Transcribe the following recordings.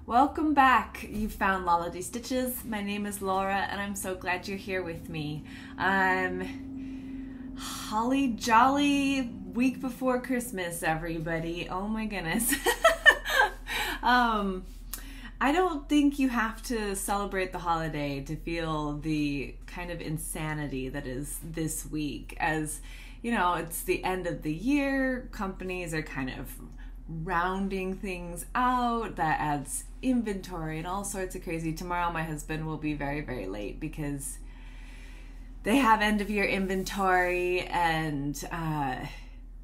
Welcome back. You found Lolody Stitches. My name is Laura and I'm so glad you're here with me. Holly jolly week before Christmas, everybody. Oh my goodness. I don't think you have to celebrate the holiday to feel the kind of insanity that is this week. As you know, it's the end of the year. Companies are kind of rounding things out. That adds inventory and all sorts of crazy. Tomorrow my husband will be very, very late because they have end of year inventory and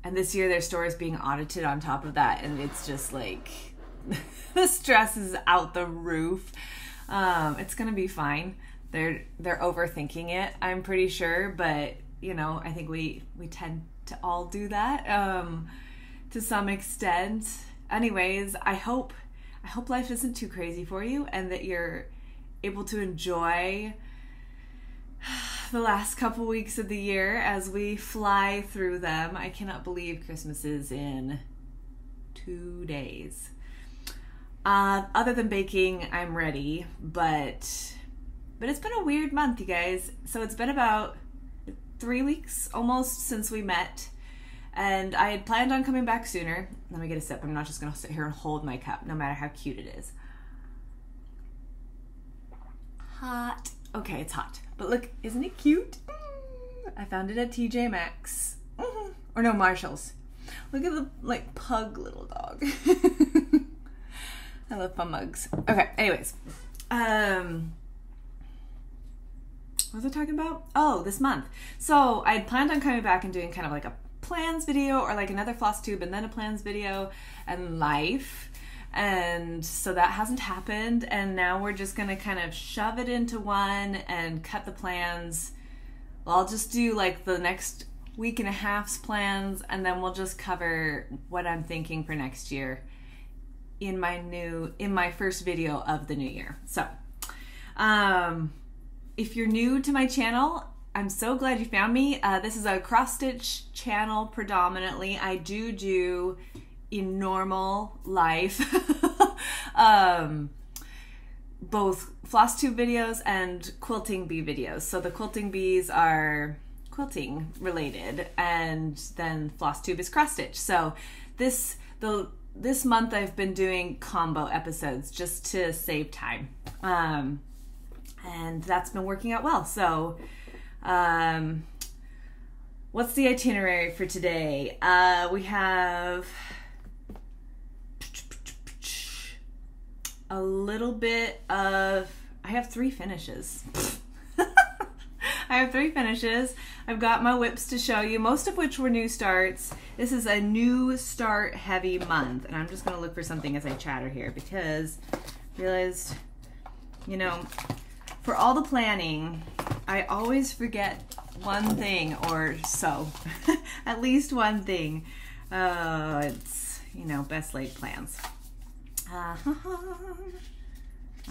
this year their store is being audited on top of that, and it's just like the stress is out the roof. It's gonna be fine. They're overthinking it, I'm pretty sure, but you know, I think we tend to all do that to some extent. Anyways, I hope life isn't too crazy for you and that you're able to enjoy the last couple weeks of the year as we fly through them. I cannot believe Christmas is in 2 days. Other than baking, I'm ready, but it's been a weird month, you guys. So it's been about 3 weeks almost since we met, and I had planned on coming back sooner. Let me get a sip. I'm not just gonna sit here and hold my cup, no matter how cute it is. Hot. Okay, it's hot, but look, isn't it cute? I found it at TJ Maxx. Or no, Marshall's. Look at the like pug little dog. I love fun mugs. Okay, anyways. What was I talking about? Oh, this month. So I had planned on coming back and doing kind of like a plans video or like another Flosstube and then a plans video and life. And so that hasn't happened. And now we're just going to kind of shove it into one and cut the plans. Well, I'll just do like the next week and a half's plans, and then we'll just cover what I'm thinking for next year in my first video of the new year. So, if you're new to my channel, I'm so glad you found me. This is a cross stitch channel predominantly. I do in normal life both Flosstube videos and quilting bee videos. So the quilting bees are quilting related, and then Flosstube is cross stitch. So this month I've been doing combo episodes just to save time. And that's been working out well. So, what's the itinerary for today? We have a little bit of, I have 3 finishes. I have 3 finishes. I've got my whips to show you, most of which were new starts. This is a new start heavy month, and I'm just gonna look for something as I chatter here because I realized, you know, for all the planning, I always forget one thing or so. At least one thing. It's, you know, best laid plans. I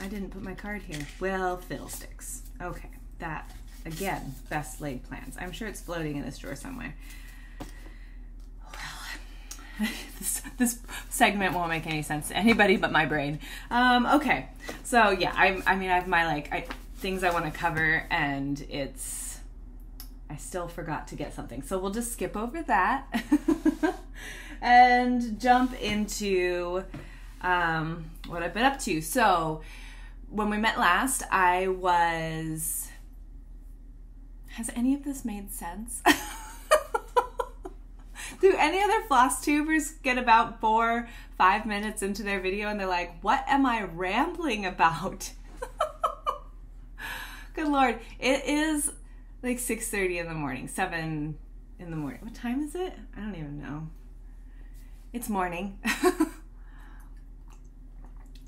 didn't put my card here. Well, fiddlesticks. Okay, that, again, best laid plans. I'm sure it's floating in this drawer somewhere. Well, this segment won't make any sense to anybody but my brain. Okay, so yeah, I mean, I have my things I want to cover, and I still forgot to get something. So we'll just skip over that and jump into what I've been up to. So when we met last, has any of this made sense? Do any other Flosstubers get about 4-5 minutes into their video and they're like, what am I rambling about? Good Lord. It is like 6:30 in the morning, 7 in the morning. What time is it? I don't even know. It's morning.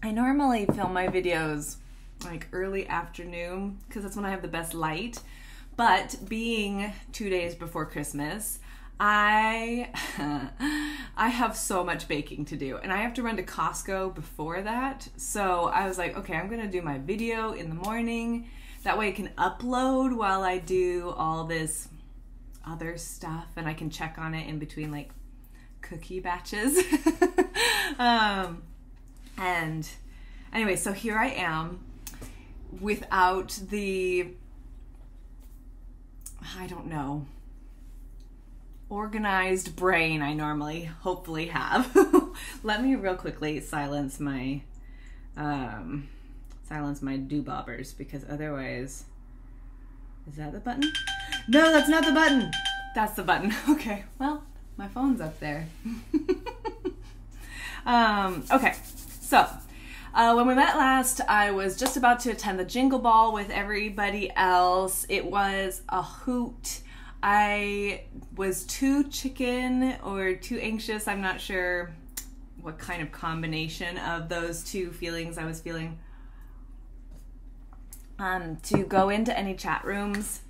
I normally film my videos like early afternoon because that's when I have the best light. But being 2 days before Christmas, I have so much baking to do, and I have to run to Costco before that. So I was like, okay, I'm gonna do my video in the morning. That way I can upload while I do all this other stuff, and I can check on it in between like cookie batches. And Anyway, so here I am without the, I don't know, organized brain I normally hopefully have. Let me real quickly silence my do-bobbers, because otherwise, is that the button? No, that's not the button. That's the button. Okay, well, my phone's up there. Okay, so when we met last, I was just about to attend the Jingle Ball with everybody else. It was a hoot. I was too chicken or too anxious. I'm not sure what kind of combination of those two feelings I was feeling, to go into any chat rooms.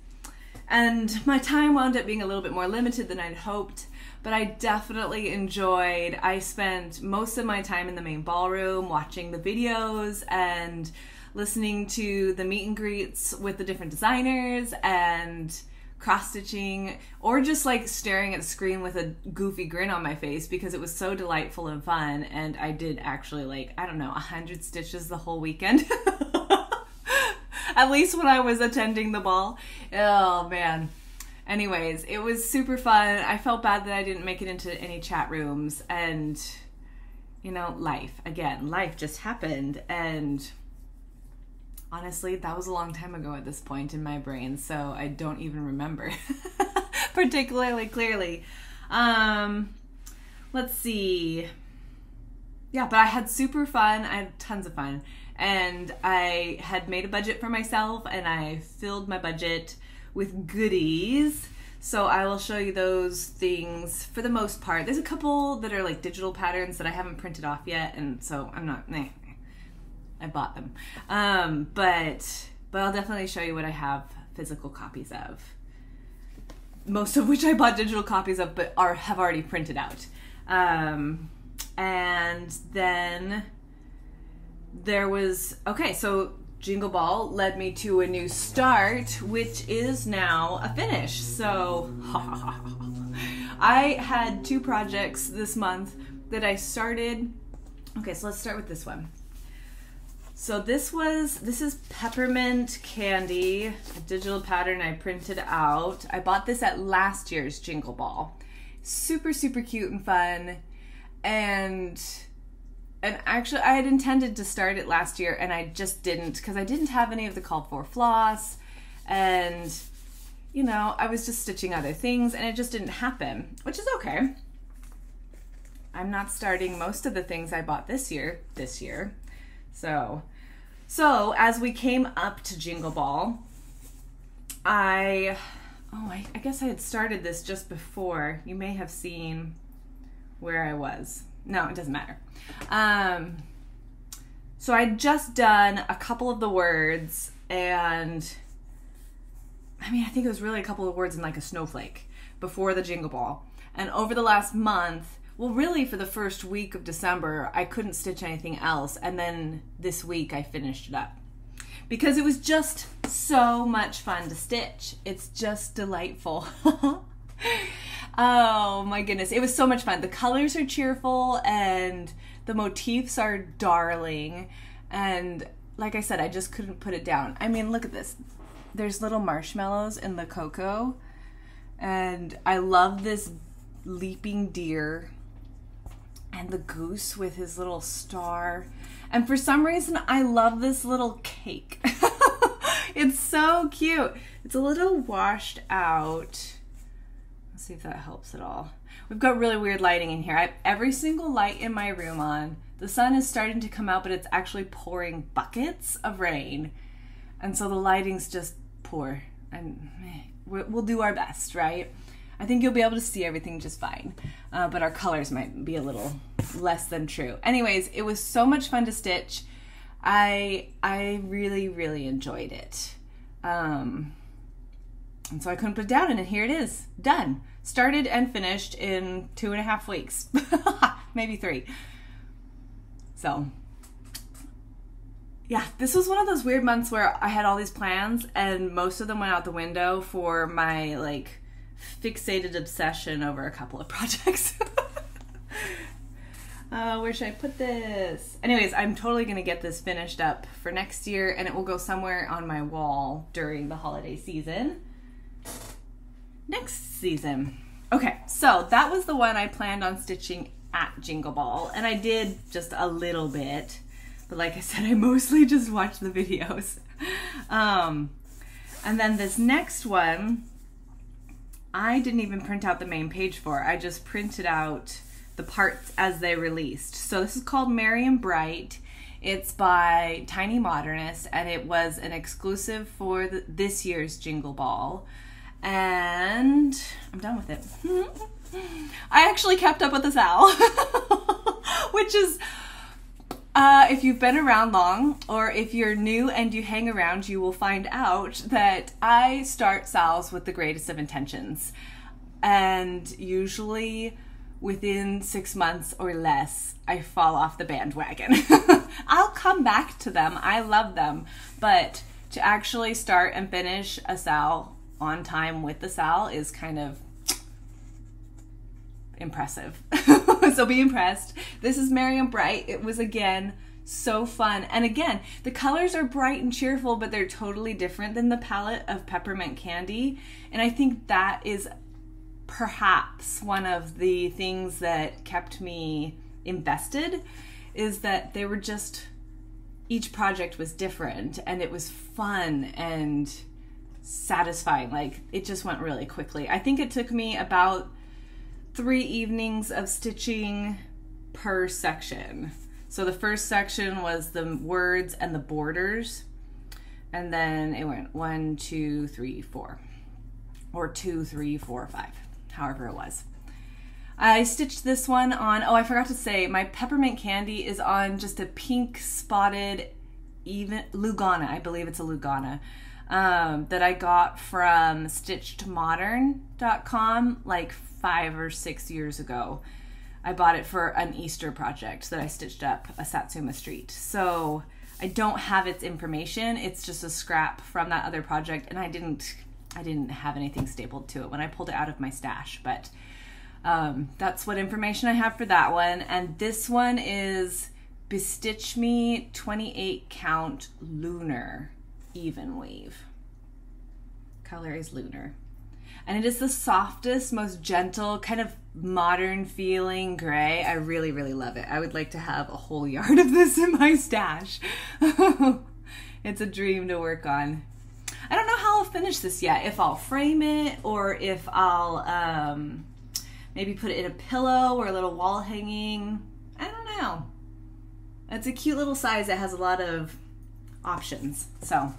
And my time wound up being a little bit more limited than I'd hoped, but I definitely enjoyed. I spent most of my time in the main ballroom watching the videos and listening to the meet and greets with the different designers and cross-stitching, or just like staring at the screen with a goofy grin on my face because it was so delightful and fun. And I did actually, like, I don't know, 100 stitches the whole weekend. At least when I was attending the ball. Oh man. Anyways, it was super fun. I felt bad that I didn't make it into any chat rooms, and you know, life just happened, and honestly, that was a long time ago at this point in my brain, so I don't even remember particularly clearly. Let's see. Yeah, but I had super fun. I had tons of fun. And I had made a budget for myself, and I filled my budget with goodies. So I will show you those things for the most part. There's a couple that are like digital patterns that I haven't printed off yet, and so I'm not, I bought them. But I'll definitely show you what I have physical copies of. Most of which I bought digital copies of, but have already printed out. And then there was, okay, so Jingle Ball led me to a new start, which is now a finish. So I had 2 projects this month that I started. Okay, so let's start with this one. So this is peppermint candy, a digital pattern I printed out. I bought this at last year's Jingle Ball. Super, super cute and fun. And actually, I had intended to start it last year, and I just didn't, because I didn't have any of the called for floss, and, you know, I was just stitching other things, and it just didn't happen, which is okay. I'm not starting most of the things I bought this year. So as we came up to Jingle Ball, I guess I had started this just before. You may have seen where I was. No, it doesn't matter. So I'd just done a couple of the words, and I mean, I think it was really a couple of words in like a snowflake before the Jingle Ball. And over the last month, well, really for the first week of December, I couldn't stitch anything else. And then this week I finished it up because it was just so much fun to stitch. It's just delightful. Oh my goodness, it was so much fun. The colors are cheerful and the motifs are darling. And like I said, I just couldn't put it down. I mean, look at this. There's little marshmallows in the cocoa. And I love this leaping deer and the goose with his little star. And for some reason, I love this little cake. It's so cute. It's a little washed out. Let's see if that helps at all. We've got really weird lighting in here. I have every single light in my room on. The sun is starting to come out, but it's actually pouring buckets of rain. And so the lighting's just poor. And we'll do our best, right? I think you'll be able to see everything just fine. But our colors might be a little less than true. Anyways, it was so much fun to stitch. I really, really enjoyed it. And so I couldn't put it down, and here it is, done. Started and finished in 2.5 weeks, maybe 3. So yeah, this was one of those weird months where I had all these plans and most of them went out the window for my like fixated obsession over a couple of projects. Where should I put this? Anyways, I'm totally going to get this finished up for next year, and it will go somewhere on my wall during the holiday season. Next season. Okay, so that was the one I planned on stitching at Jingle Ball, and I did just a little bit, but like I said, I mostly just watched the videos. And then this next one, I didn't even print out the main page for. I just printed out the parts as they released. So this is called Merry and Bright. It's by Tiny Modernist, and it was an exclusive for this year's Jingle Ball. And I'm done with it. I actually kept up with this owl, which is, if you've been around long, or if you're new and you hang around, you will find out that I start sals with the greatest of intentions. And usually within 6 months or less, I fall off the bandwagon. I'll come back to them. I love them. But to actually start and finish a sal on time with the sal is kind of impressive. So be impressed. This is Merry and Bright. It was, again, so fun. And again, the colors are bright and cheerful, but they're totally different than the palette of Peppermint Candy. And I think that is perhaps one of the things that kept me invested, is that they were just, each project was different, and it was fun and satisfying. Like, it just went really quickly. I think it took me about 3 evenings of stitching per section. So the first section was the words and the borders, and then it went 1, 2, 3, 4, or 2, 3, 4, 5, however it was. I stitched this one on, oh, I forgot to say, my Peppermint Candy is on just a pink spotted even Lugana, I believe it's a Lugana, that I got from stitchedmodern.com like 5 or 6 years ago. I bought it for an Easter project that I stitched up a Satsuma Street. So I don't have its information. It's just a scrap from that other project, and I didn't have anything stapled to it when I pulled it out of my stash, but that's what information I have for that one. And this one is Bestitch Me 28 count Lunar even weave. Color is Lunar. And it is the softest, most gentle, kind of modern feeling gray. I really, really love it. I would like to have a whole yard of this in my stash. It's a dream to work on. I don't know how I'll finish this yet. If I'll frame it, or if I'll maybe put it in a pillow or a little wall hanging. I don't know. It's a cute little size that has a lot of options. So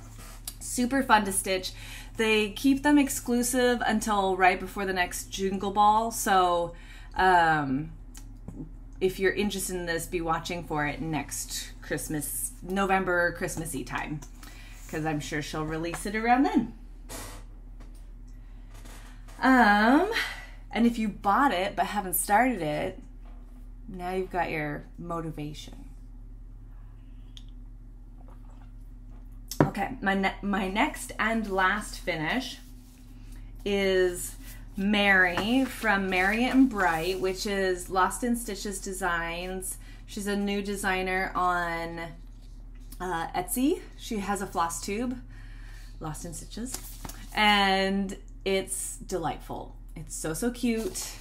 super fun to stitch. They keep them exclusive until right before the next Jingle Ball. So if you're interested in this, be watching for it next Christmas, November, Christmassy time, because I'm sure she'll release it around then. And if you bought it but haven't started it, now you've got your motivation. Okay, my next and last finish is Mary from Merry and Bright, which is Lost in Stitches Designs. She's a new designer on Etsy. She has a Flosstube, Lost in Stitches, and it's delightful. It's so, so cute.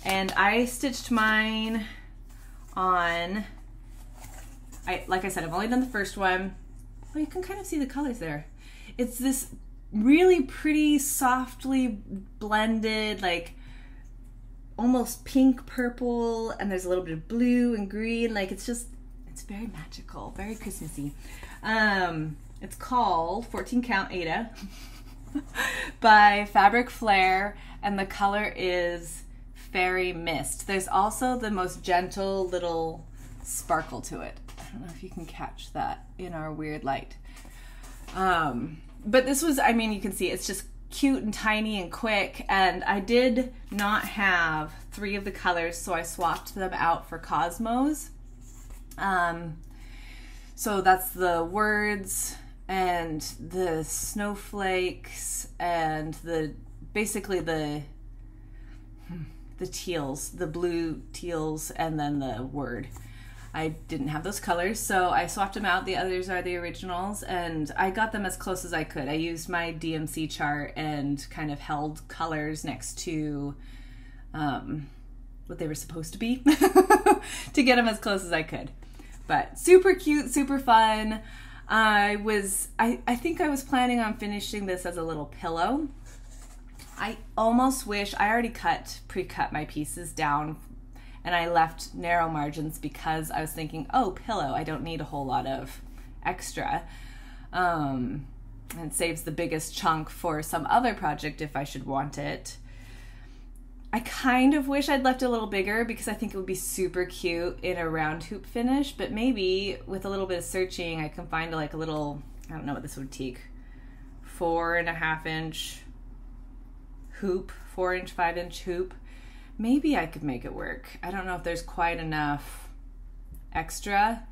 And I stitched mine on, like I said, I've only done the first one. Well, you can kind of see the colors there. It's this really pretty, softly blended, like almost pink purple, and there's a little bit of blue and green. Like, it's very magical, very Christmassy. It's called 14 Count Ada by Fabric Flair, and the color is Fairy Mist. There's also the most gentle little sparkle to it. I don't know if you can catch that in our weird light. But this was, I mean, you can see it's just cute and tiny and quick, and I did not have 3 of the colors, so I swapped them out for Cosmos. So that's the words and the snowflakes and basically the the teals, the blue teals, and then the word. I didn't have those colors, so I swapped them out. The others are the originals, and I got them as close as I could. I used my DMC chart and kind of held colors next to what they were supposed to be to get them as close as I could. But super cute, super fun. I think I was planning on finishing this as a little pillow. I almost wish I already pre-cut my pieces down, and I left narrow margins because I was thinking, oh, pillow, I don't need a whole lot of extra. And it saves the biggest chunk for some other project if I should want it. I kind of wish I'd left it a little bigger because I think it would be super cute in a round hoop finish, but maybe with a little bit of searching I can find like a little, I don't know what this would take, 4.5 inch hoop, 4 inch, 5 inch hoop. Maybe I could make it work. I don't know if there's quite enough extra,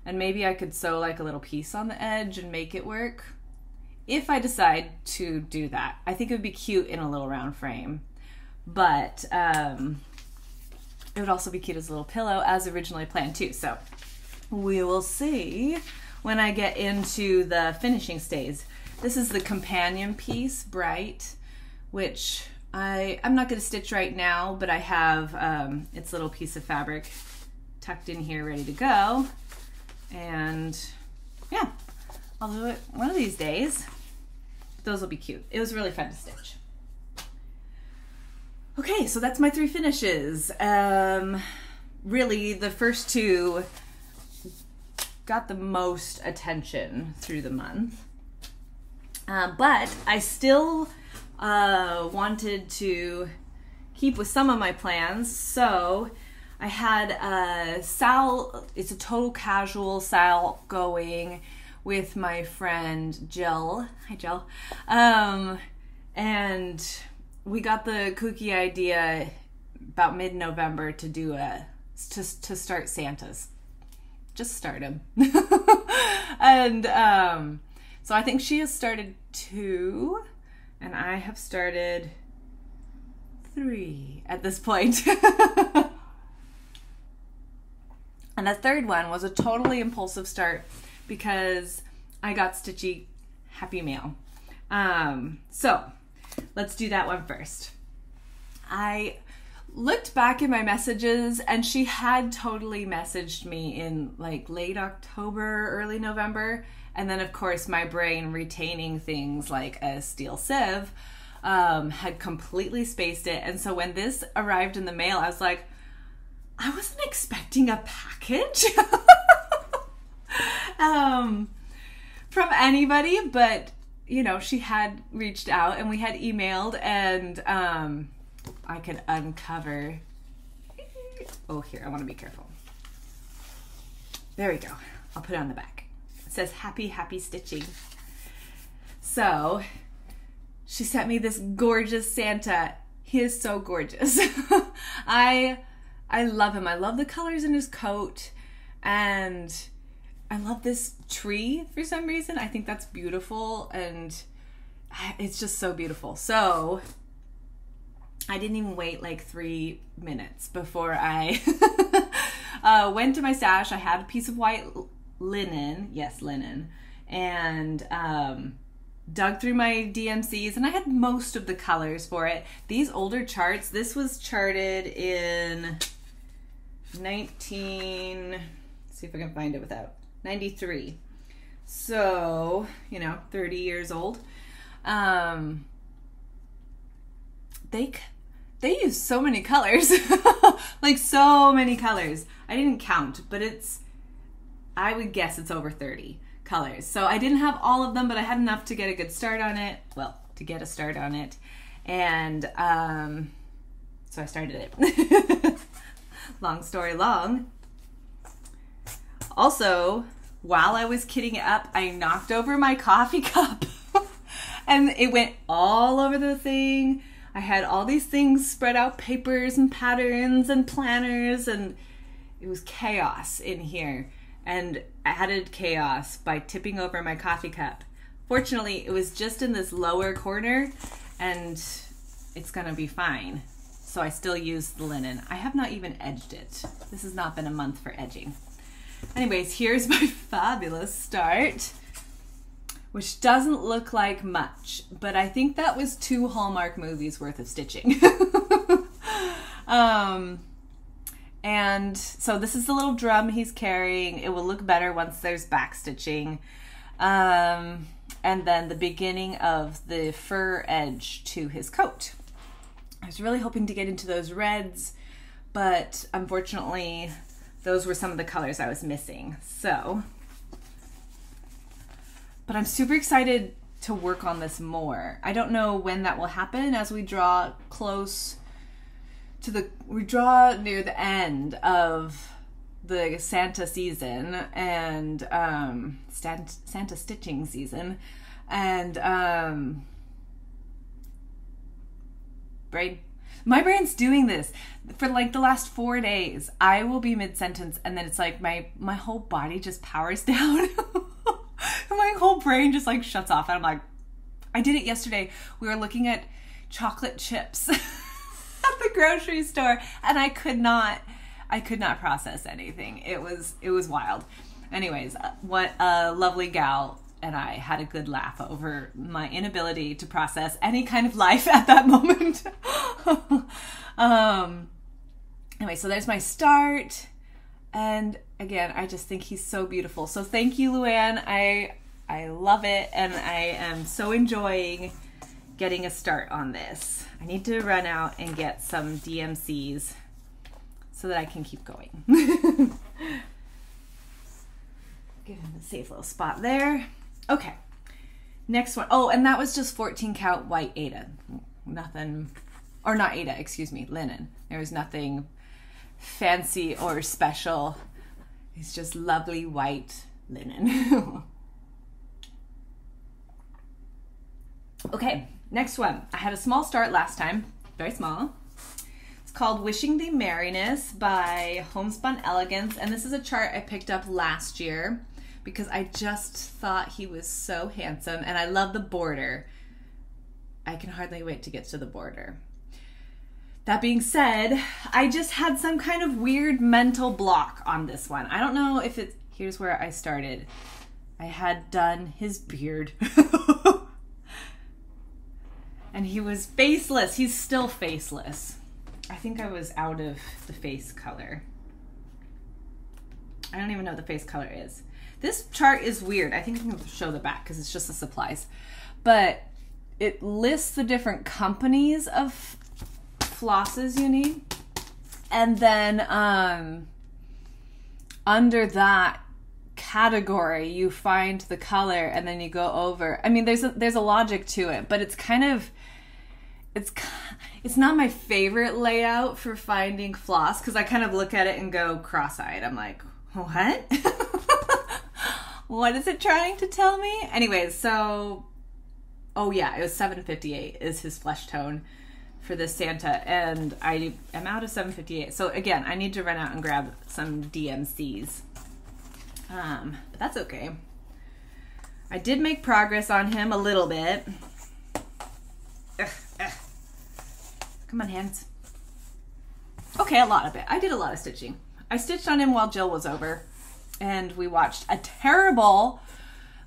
and maybe I could sew like a little piece on the edge and make it work. If I decide to do that, I think it would be cute in a little round frame. But it would also be cute as a little pillow as originally planned too. So we will see when I get into the finishing stage. This is the companion piece, Bright, which I'm not going to stitch right now, but I have its little piece of fabric tucked in here ready to go. And yeah, I'll do it one of these days. Those will be cute. It was really fun to stitch. Okay, so that's my 3 finishes. Really, the first 2 got the most attention through the month. But I still wanted to keep with some of my plans. So I had a sal, it's a total casual sal going with my friend Jill. Hi, Jill. And we got the kooky idea about mid-November to do to start Santas. Just start them. And so I think she has started 2, and I have started 3 at this point. And the third one was a totally impulsive start because I got Stitchy Happy Mail. So let's do that one first. I looked back in my messages and she had totally messaged me in like late October, early November. And then of course my brain, retaining things like a steel sieve, had completely spaced it. And so when this arrived in the mail, I was like, I wasn't expecting a package from anybody, but you know, she had reached out and we had emailed, and I could uncover. Oh, here, I want to be careful. There we go. I'll put it on the back. It says happy, happy stitching. So she sent me this gorgeous Santa. He is so gorgeous. I love him. I love the colors in his coat, and I love this tree for some reason. I think that's beautiful, and it's just so beautiful. So I didn't even wait like 3 minutes before I went to my stash. I had a piece of white linen, yes, linen, and dug through my DMCs, and I had most of the colors for it. These older charts, this was charted in let's see if I can find it without, 93. So, you know, 30 years old. They use so many colors, like so many colors. I didn't count, but I would guess it's over 30 colors. So I didn't have all of them, but I had enough to get a good start on it. Well, to get a start on it. And so I started it. Long story long. Also, while I was kitting it up, I knocked over my coffee cup and it went all over the thing. I had all these things spread out, papers and patterns and planners, and it was chaos in here, and added chaos by tipping over my coffee cup. Fortunately, it was just in this lower corner and it's gonna be fine. so I still use the linen. I have not even edged it. This has not been a month for edging. Anyways, here's my fabulous start, which doesn't look like much, but I think that was 2 Hallmark movies worth of stitching. And so this is the little drum he's carrying. It will look better once there's back stitching. And then the beginning of the fur edge to his coat. I was really hoping to get into those reds, but unfortunately those were some of the colors I was missing. So, but I'm super excited to work on this more. I don't know when that will happen as we draw close to we draw near the end of the Santa season and Santa stitching season, and my brain's doing this for like the last 4 days. I will be mid-sentence and then it's like my whole body just powers down. My whole brain just like shuts off, and I'm like, I did it yesterday. We were looking at chocolate chips at the grocery store, and I could not process anything. It was wild. Anyways, what a lovely gal and I had a good laugh over my inability to process any kind of life at that moment. Anyway, so there's my start, and again, I just think he's so beautiful. So thank you, Luann. I love it, and I am so enjoying getting a start on this. I need to run out and get some DMCs so that I can keep going. Give him a safe little spot there. Okay, next one. Oh, and that was just 14 count white Aida. Nothing, or not Aida, excuse me, linen. There was nothing fancy or special. It's just lovely white linen. Okay, next one. I had a small start last time, very small. It's called Wishing Thee Merriness by Homespun Elegance, and this is a chart I picked up last year because I just thought he was so handsome, and I love the border. I can hardly wait to get to the border. That being said, I just had some kind of weird mental block on this one. I don't know if it's, here's where I started. I had done his beard. And he was faceless. He's still faceless. I think I was out of the face color. I don't even know what the face color is. This chart is weird. I think I'm going to show the back because it's just the supplies. But it lists the different companies of flosses you need. And then under that category, you find the color and then you go over. I mean, there's a logic to it, but it's kind of, it's not my favorite layout for finding floss because I kind of look at it and go cross-eyed. I'm like, what? What is it trying to tell me? Anyways, so, oh yeah, it was 758 is his flesh tone for this Santa, and I am out of 758. So again, I need to run out and grab some DMCs. But that's okay. I did make progress on him a little bit. Come on, hands. Okay, a lot of it. I did a lot of stitching. I stitched on him while Jill was over, and we watched a terrible,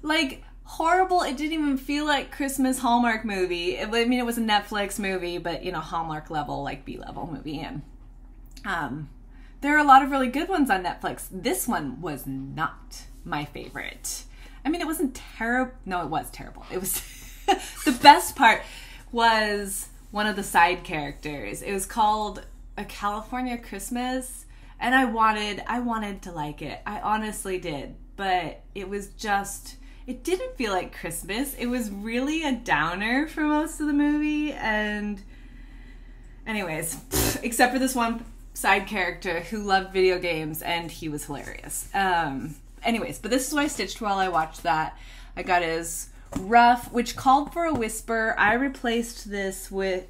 like, horrible, it didn't even feel like Christmas Hallmark movie. I mean, it was a Netflix movie, but, you know, Hallmark level, like B-level movie. And there are a lot of really good ones on Netflix. This one was not my favorite. I mean, it wasn't terrible. No, it was terrible. It was the best part was one of the side characters. It was called A California Christmas, and I wanted to like it. I honestly did, but it was just, it didn't feel like Christmas. It was really a downer for most of the movie. And anyways, except for this one side character who loved video games, and he was hilarious. Anyways, but this is what I stitched while I watched that. I got his ruff, which called for a whisper. I replaced this with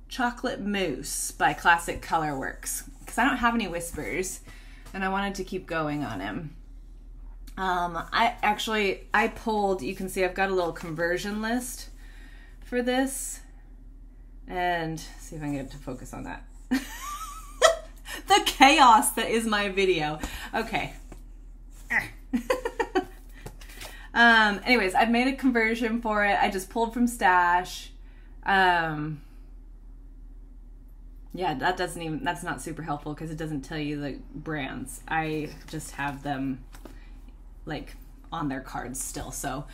Chocolate Mousse by Classic Colorworks because I don't have any whispers and I wanted to keep going on him. I pulled, you can see I've got a little conversion list for this, and see if I can get it to focus on that. The chaos that is my video. Okay. Anyways, I've made a conversion for it. I just pulled from Stash. Yeah, that's not super helpful because it doesn't tell you the brands. I just have them like on their cards still. So,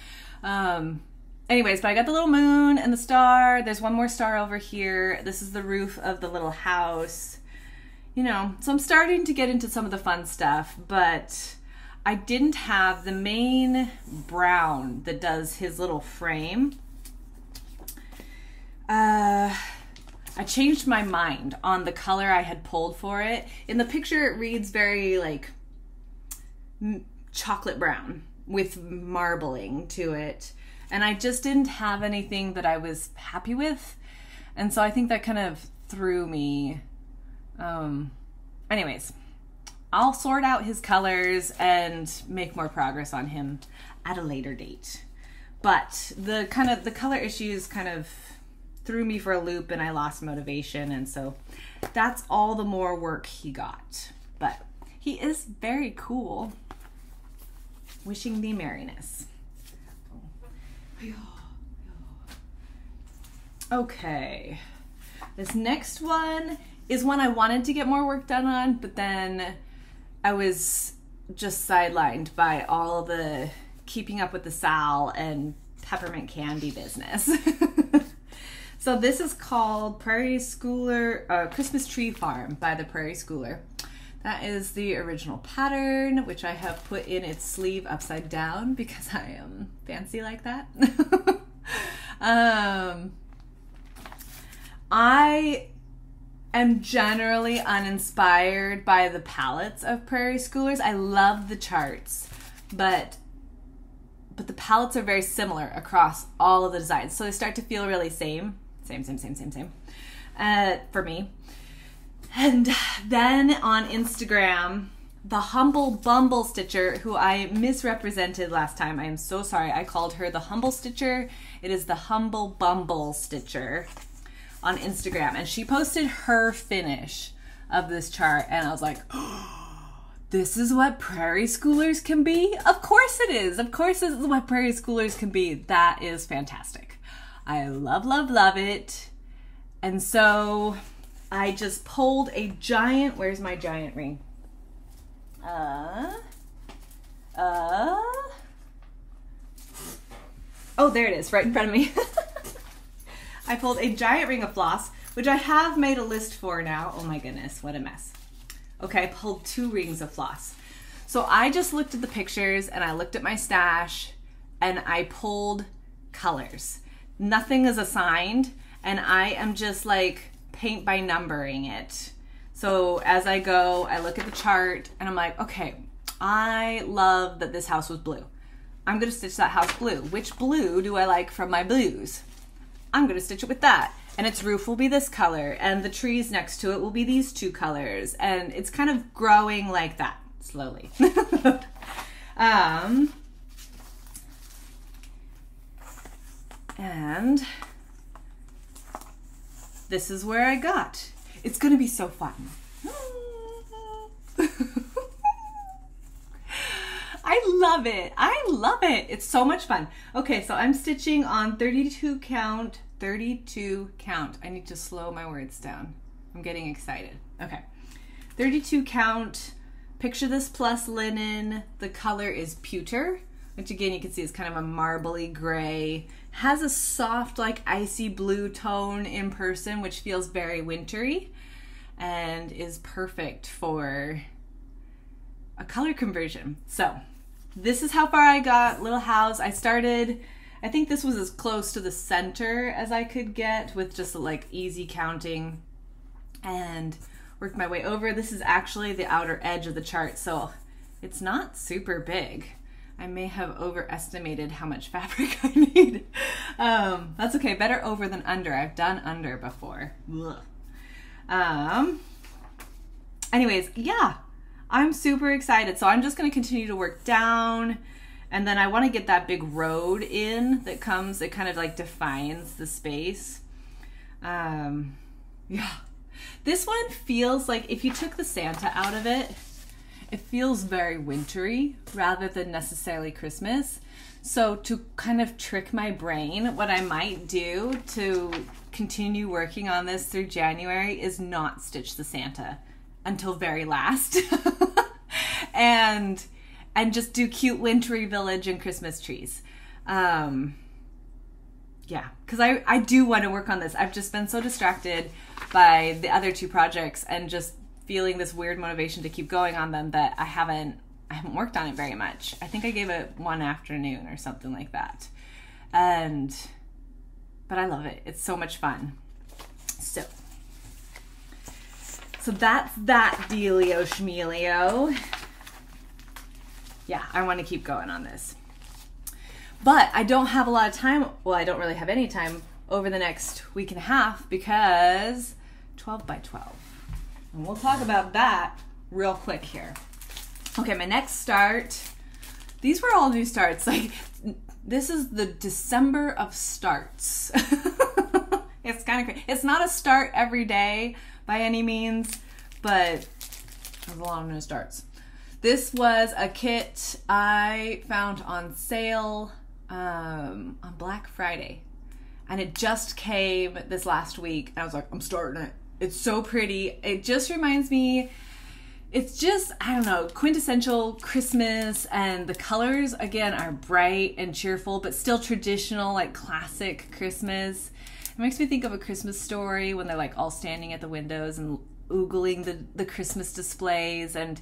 anyways, but I got the little moon and the star. There's one more star over here. This is the roof of the little house. You know, so I'm starting to get into some of the fun stuff, but I didn't have the main brown that does his little frame. I changed my mind on the color I had pulled for it. In the picture, it reads very like chocolate brown with marbling to it. And I just didn't have anything that I was happy with. And so I think that kind of threw me. Anyways, I'll sort out his colors and make more progress on him at a later date. But the color issues kind of threw me for a loop and I lost motivation, and so that's all the more work he got. But he is very cool. Wishing thee merriness. Okay, this next one is one I wanted to get more work done on, but then I was just sidelined by all the keeping up with the Sal and peppermint candy business. So this is called Prairie Schooler, Christmas Tree Farm by the Prairie Schooler. That is the original pattern, which I have put in its sleeve upside down because I am fancy like that. I am generally uninspired by the palettes of Prairie Schoolers. I love the charts, but the palettes are very similar across all of the designs. So they start to feel really same for me. And then on Instagram, the Humble Bumble Stitcher, who I misrepresented last time. I am so sorry. I called her the Humble Stitcher. It is the Humble Bumble Stitcher on Instagram. And she posted her finish of this chart. And I was like, oh, this is what Prairie Schoolers can be? Of course it is. Of course this is what Prairie Schoolers can be. That is fantastic. I love, love, love it. And so I just pulled a giant, where's my giant ring? Oh, there it is, right in front of me. I pulled a giant ring of floss, which I have made a list for now. Oh my goodness, what a mess. Okay, I pulled 2 rings of floss. So I just looked at the pictures and I looked at my stash and I pulled colors. Nothing is assigned and I am just like paint by numbering it. So as I go, I look at the chart and I'm like, okay, I love that this house was blue. I'm gonna stitch that house blue. Which blue do I like from my blues? I'm gonna stitch it with that. And its roof will be this color and the trees next to it will be these 2 colors. And it's kind of growing like that, slowly. And this is where I got. It's gonna be so fun. I love it. I love it. It's so much fun. Okay, so I'm stitching on 32 count. I need to slow my words down. I'm getting excited. Okay, 32 count. Picture this plus linen. The color is pewter, which again you can see is kind of a marbly gray. Has a soft like icy blue tone in person, which feels very wintry and is perfect for a color conversion. So this is how far I got. Little house. I started, I think this was as close to the center as I could get with just like easy counting and worked my way over. This is actually the outer edge of the chart, so it's not super big. I may have overestimated how much fabric I need. That's okay, better over than under. I've done under before. Anyways, yeah, I'm super excited. So I'm just going to continue to work down, and then I want to get that big road in that comes, it kind of like defines the space. Yeah. This one feels like if you took the Santa out of it, it feels very wintry rather than necessarily Christmas. So to kind of trick my brain, what I might do to continue working on this through January is not stitch the Santa until very last. and just do cute wintry village and Christmas trees. Yeah, because I do want to work on this. I've just been so distracted by the other two projects and just feeling this weird motivation to keep going on them that I haven't worked on it very much. I think I gave it one afternoon or something like that. But I love it. It's so much fun. So that's that dealio schmealio. Yeah, I want to keep going on this. But I don't have a lot of time. Well, I don't really have any time over the next week and a half because 12 by 12. And we'll talk about that real quick here. Okay, my next start. These were all new starts. Like, this is the December of starts. It's kind of crazy. It's not a start every day by any means, but there's a lot of new starts. This was a kit I found on sale on Black Friday, and it just came this last week, and I was like, I'm starting it. It's so pretty. It just reminds me, it's just, I don't know, quintessential Christmas, and the colors, again, are bright and cheerful, but still traditional, like classic Christmas. It makes me think of A Christmas Story when they're like all standing at the windows and oogling the Christmas displays. And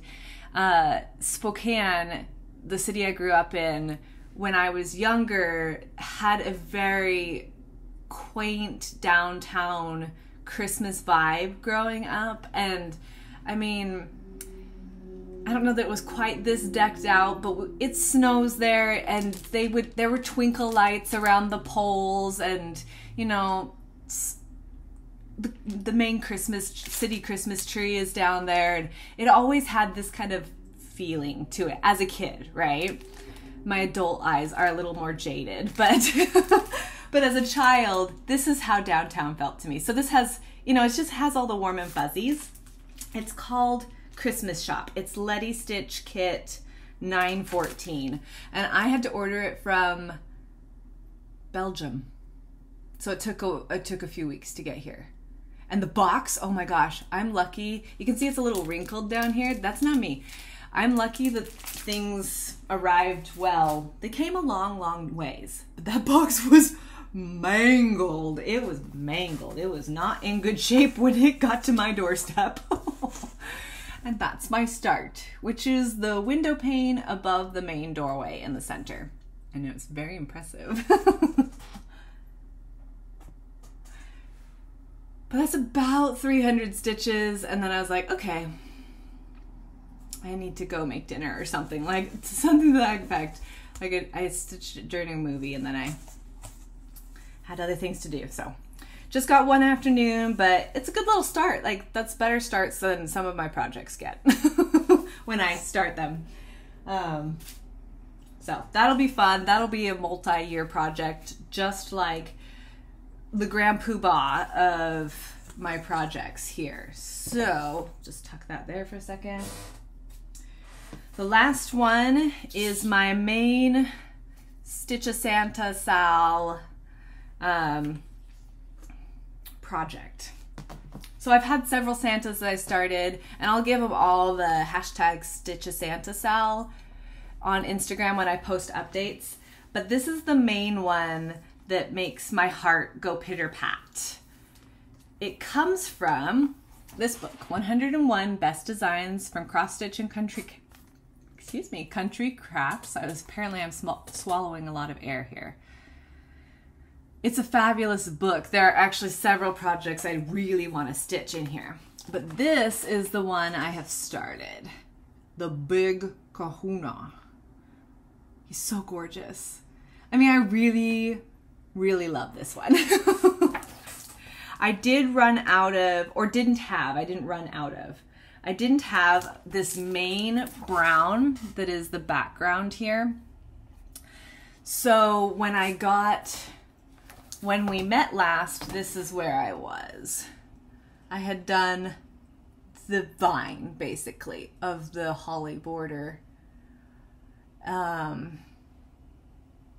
Spokane, the city I grew up in, when I was younger, had a very quaint downtown Christmas vibe growing up. And I mean, I don't know that it was quite this decked out, but it snows there, and there were twinkle lights around the poles, and you know, the main city Christmas tree is down there, and it always had this kind of feeling to it as a kid, right? My adult eyes are a little more jaded, but but as a child, this is how downtown felt to me. So this has, you know, it just has all the warm and fuzzies. It's called Christmas Shop. It's Letty Stitch Kit 914, and I had to order it from Belgium, so it took a few weeks to get here. And the box, oh my gosh, I'm lucky. You can see it's a little wrinkled down here. That's not me. I'm lucky that things arrived well. They came a long ways, but that box was mangled. It was mangled. It was not in good shape when it got to my doorstep. And that's my start, which is the window pane above the main doorway in the center. And it was very impressive. But that's about 300 stitches, and then I was like, okay, I need to go make dinner or something, like something to that effect. Like I stitched it during a movie, and then I had other things to do, so just got one afternoon, but it's a good little start. Like, that's better starts than some of my projects get when I start them. So that'll be fun. That'll be a multi-year project, just like the grand poobah of my projects here. So just tuck that there for a second. The last one is my main Stitch a Santa Sal project. So I've had several Santas that I started, and I'll give them all the hashtag Stitch a Santa Sal on Instagram when I post updates. But this is the main one that makes my heart go pitter-pat. It comes from this book, 101 Best Designs from Cross Stitch and Country Crafts. Apparently I'm swallowing a lot of air here. It's a fabulous book. There are actually several projects I really want to stitch in here, but this is the one I have started. The Big Kahuna. He's so gorgeous. I mean, I really love this one. I didn't run out of I didn't have this main brown that is the background here. So when we met last, this is where I was. I had done the vine, basically, of the holly border,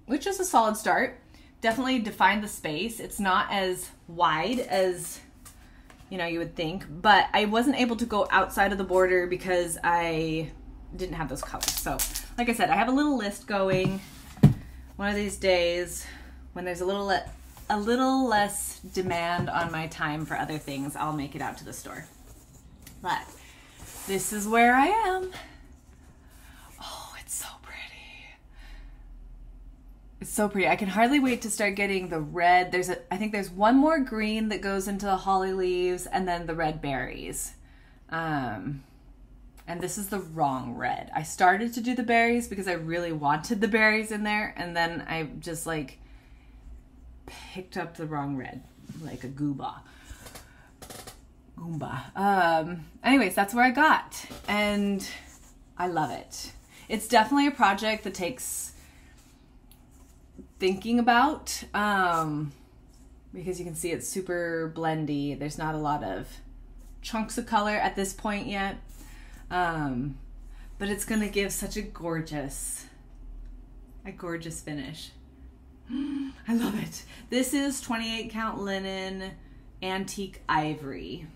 which is a solid start. Definitely defined the space. It's not as wide as, you know, you would think, but I wasn't able to go outside of the border because I didn't have those colors. So, like I said, I have a little list going. One of these days, when there's a little less demand on my time for other things, I'll make it out to the store. But this is where I am. Oh, it's so pretty. It's so pretty. I can hardly wait to start getting the red. I think there's one more green that goes into the holly leaves, and then the red berries. And this is the wrong red. I started to do the berries because I really wanted the berries in there, and then I just like picked up the wrong red, like a Goomba. Anyways, that's where I got, and I love it. It's definitely a project that takes thinking about, because you can see it's super blendy. There's not a lot of chunks of color at this point yet, but it's gonna give such a gorgeous finish. I love it. This is 28 count linen antique ivory.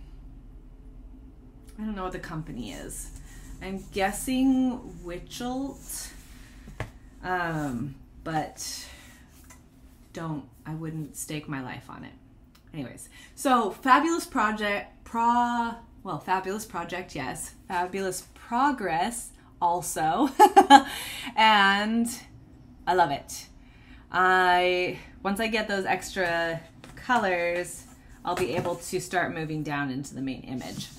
I don't know what the company is. I'm guessing Witchelt, but I wouldn't stake my life on it. Anyways, so fabulous project, yes. Fabulous progress also. And I love it. Once I get those extra colors, I'll be able to start moving down into the main image.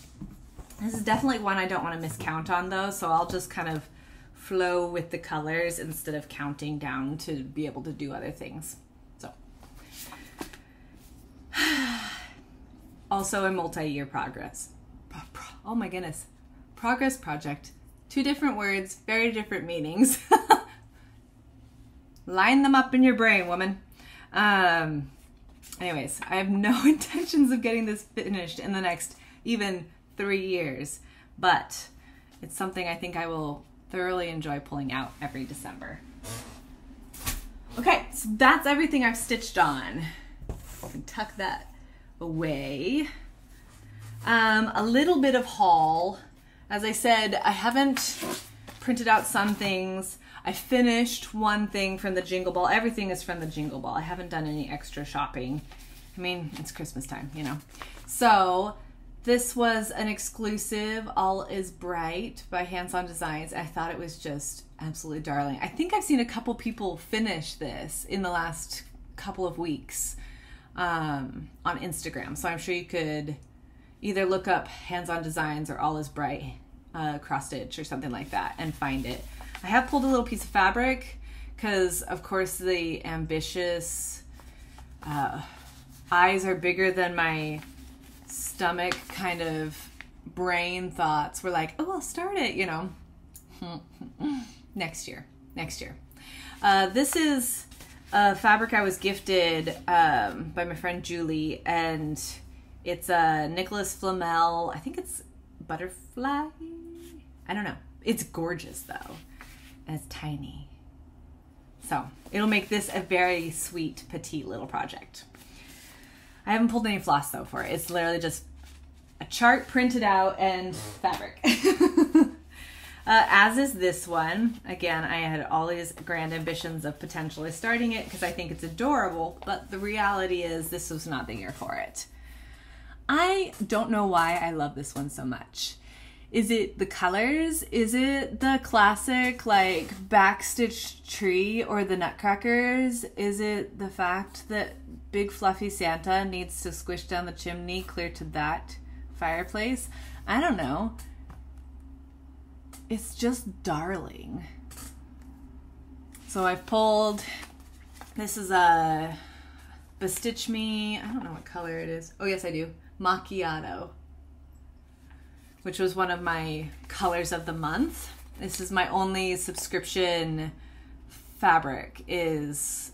This is definitely one I don't want to miscount on though, so I'll just kind of flow with the colors instead of counting down to be able to do other things. So, also a multi-year progress. Oh my goodness. Progress project. 2 different words, very different meanings. Line them up in your brain, woman. Anyways, I have no intentions of getting this finished in the next even 3 years, but it's something I think I will thoroughly enjoy pulling out every December. Okay, so that's everything I've stitched on. I can tuck that away. A little bit of haul. As I said, I haven't printed out some things. I finished one thing from the Jingle Ball. Everything is from the Jingle Ball. I haven't done any extra shopping. I mean, it's Christmas time, you know. So this was an exclusive, All Is Bright by Hands On Designs. I thought it was just absolutely darling. I think I've seen a couple people finish this in the last couple of weeks on Instagram. So I'm sure you could either look up Hands On Designs or All Is Bright cross stitch or something like that and find it. I have pulled a little piece of fabric because, of course, the ambitious eyes are bigger than my stomach kind of brain thoughts were like, oh, I'll start it, you know. Next year. This is a fabric I was gifted by my friend Julie, and it's a Nicholas Flamel. I think it's butterfly. I don't know. It's gorgeous though. And it's tiny. So it'll make this a very sweet, petite little project. I haven't pulled any floss though for it. It's literally just a chart printed out and fabric. As is this one. Again, I had all these grand ambitions of potentially starting it because I think it's adorable, but the reality is this was not the year for it. I don't know why I love this one so much. Is it the colors? Is it the classic like backstitched tree or the nutcrackers? Is it the fact that big fluffy Santa needs to squish down the chimney clear to that fireplace? I don't know. It's just darling. So I've pulled, this is a Bestitch Me, I don't know what color it is. Oh yes I do, Macchiato. which was one of my colors of the month. This is my only subscription fabric, is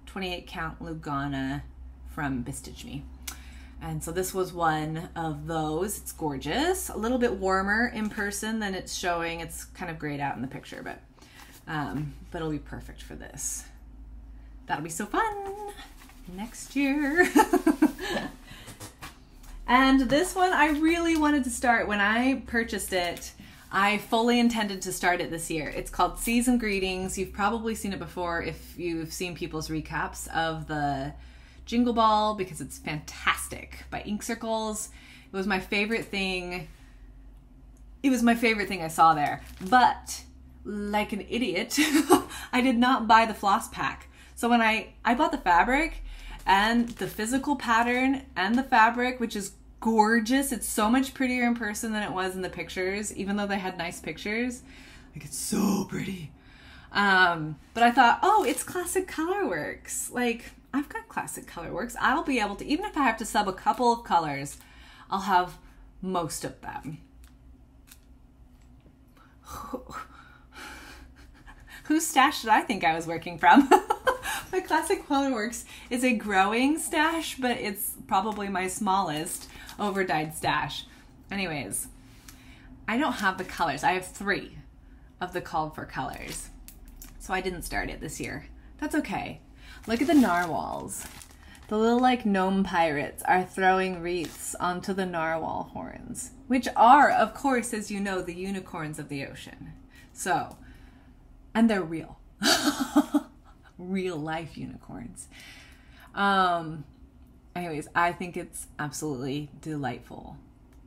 28 count Lugana from Bestitch Me. And so this was one of those. It's gorgeous, a little bit warmer in person than it's showing. It's kind of grayed out in the picture, but it'll be perfect for this. That'll be so fun next year. And this one I really wanted to start. When I purchased it, I fully intended to start it this year. It's called Season Greetings. You've probably seen it before if you've seen people's recaps of the Jingle Ball, because it's fantastic, by Ink Circles. It was my favorite thing. It was my favorite thing I saw there. But like an idiot, I did not buy the floss pack. So when I bought the fabric and the physical pattern and the fabric, which is gorgeous. It's so much prettier in person than it was in the pictures, even though they had nice pictures. Like, it's so pretty. But I thought, oh, it's Classic Colorworks. Like, I've got Classic Colorworks. I'll be able to, even if I have to sub a couple of colors, I'll have most of them. Whose stash did I think I was working from? My Classic Colorworks is a growing stash, but it's probably my smallest overdyed stash. Anyways, I don't have the colors. I have 3 of the called for colors. So I didn't start it this year. That's okay. Look at the narwhals. The little like gnome pirates are throwing wreaths onto the narwhal horns, which are, of course, as you know, the unicorns of the ocean. So, and they're real. Real life unicorns. Anyways, I think it's absolutely delightful.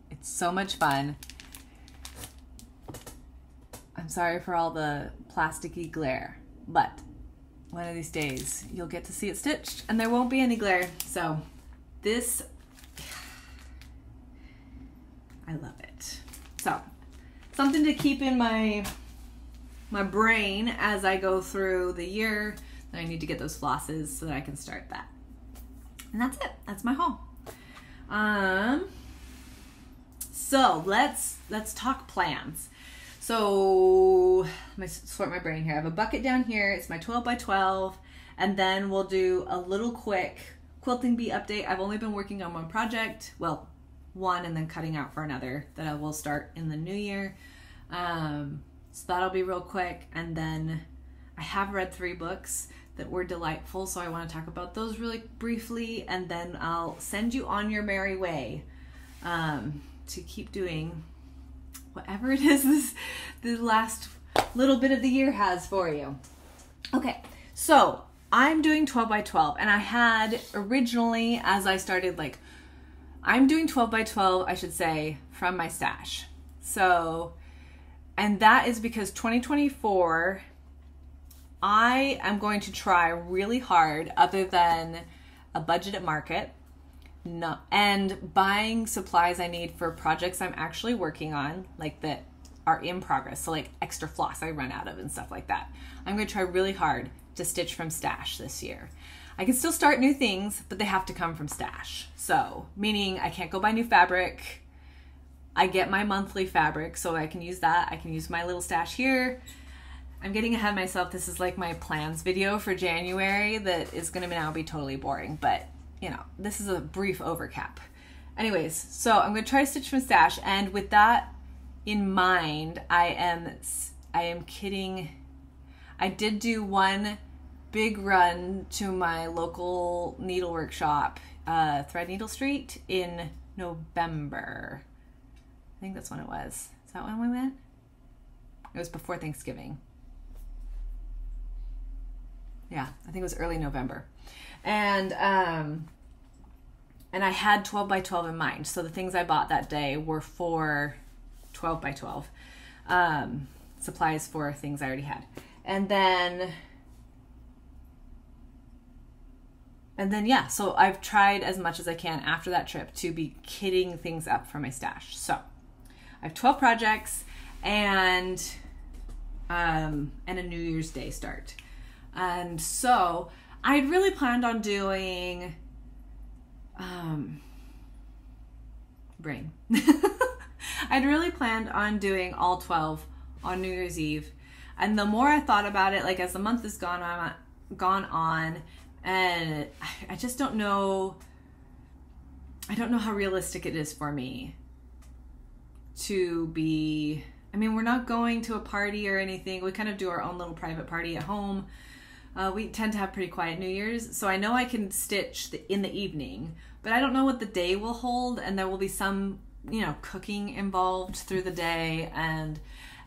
It's so much fun. I'm sorry for all the plasticky glare, but one of these days you'll get to see it stitched and there won't be any glare. So this, I love it. So something to keep in my brain as I go through the year. I need to get those flosses so that I can start that. And that's it. That's my haul. So let's talk plans. So let me sort my brain here. I have a bucket down here. It's my 12 by 12. And then we'll do a little quick quilting bee update. I've only been working on one project. Well, one, and then cutting out for another that I will start in the new year. So that'll be real quick. And then I have read 3 books that were delightful, so I want to talk about those really briefly, and then I'll send you on your merry way to keep doing whatever it is the last little bit of the year has for you. Okay, so I'm doing 12 by 12, and I had originally, as I started, like, I'm doing 12 by 12, I should say, from my stash. So, and that is because 2024, I am going to try really hard, other than a budget at market, and buying supplies I need for projects I'm actually working on, like that are in progress. So like extra floss I run out of and stuff like that. I'm going to try really hard to stitch from stash this year. I can still start new things, but they have to come from stash. So meaning I can't go buy new fabric. I get my monthly fabric, so I can use that. I can use my little stash here. I'm getting ahead of myself. This is like my plans video for January that is going to now be totally boring, but you know, this is a brief overcap. Anyways, so I'm going to try to stitch from stash, and with that in mind, I am kidding. I did do one big run to my local needlework shop, Threadneedle Street, in November. I think that's when it was. Is that when we went? It was before Thanksgiving. Yeah, I think it was early November. And I had 12 by 12 in mind. So the things I bought that day were for 12 by 12. Supplies for things I already had. And then yeah, so I've tried as much as I can after that trip to be kitting things up for my stash. So I have 12 projects and a New Year's Day start. And so I'd really planned on doing brain. I'd really planned on doing all 12 on New Year's Eve. And the more I thought about it, like as the month has gone on, and I just don't know, I don't know how realistic it is for me to be, I mean, we're not going to a party or anything. We kind of do our own little private party at home. We tend to have pretty quiet New Year's, so I know I can stitch in the evening, but I don't know what the day will hold, and there will be some, you know, cooking involved through the day, and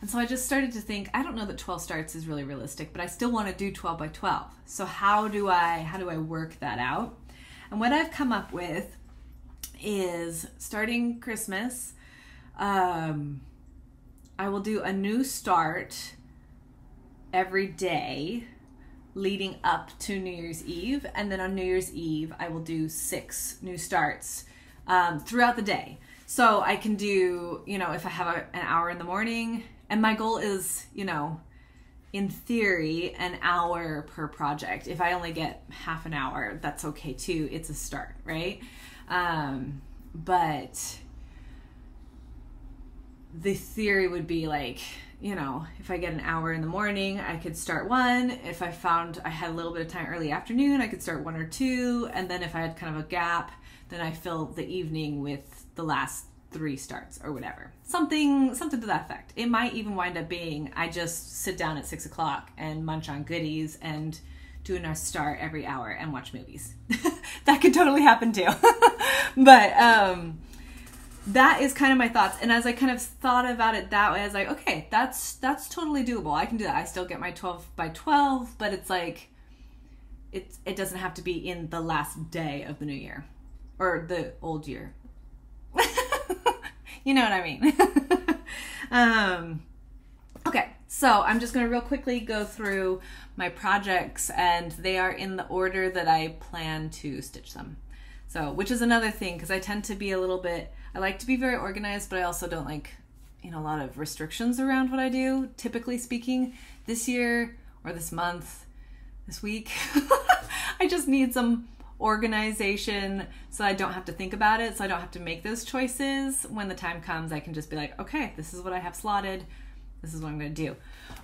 so I just started to think, I don't know that 12 starts is really realistic, but I still want to do 12 by 12. So how do I work that out? And what I've come up with is starting Christmas, I will do a new start every day leading up to New Year's Eve. And then on New Year's Eve, I will do 6 new starts throughout the day. So I can do, you know, if I have an hour in the morning, and my goal is, you know, in theory, an hour per project. If I only get half an hour, that's okay too. It's a start, right? But the theory would be like, you know, if I get an hour in the morning, I could start 1. If I found I had a little bit of time early afternoon, I could start 1 or 2. And then if I had kind of a gap, then I fill the evening with the last 3 starts or whatever. Something to that effect. It might even wind up being I just sit down at 6 o'clock and munch on goodies and do a start every hour and watch movies. That could totally happen too. But that is kind of my thoughts. And as I kind of thought about it that way, I was like, okay, that's totally doable. I can do that. I still get my 12 by 12, but it's like, it doesn't have to be in the last day of the new year or the old year. You know what I mean? Okay, so I'm just going to real quickly go through my projects, and they are in the order that I plan to stitch them. So, which is another thing, because I tend to be a little bit, I like to be very organized, but I also don't like, you know, a lot of restrictions around what I do, typically speaking. This year, or this month, this week, I just need some organization so I don't have to think about it, so I don't have to make those choices. When the time comes, I can just be like, okay, this is what I have slotted, this is what I'm going to do.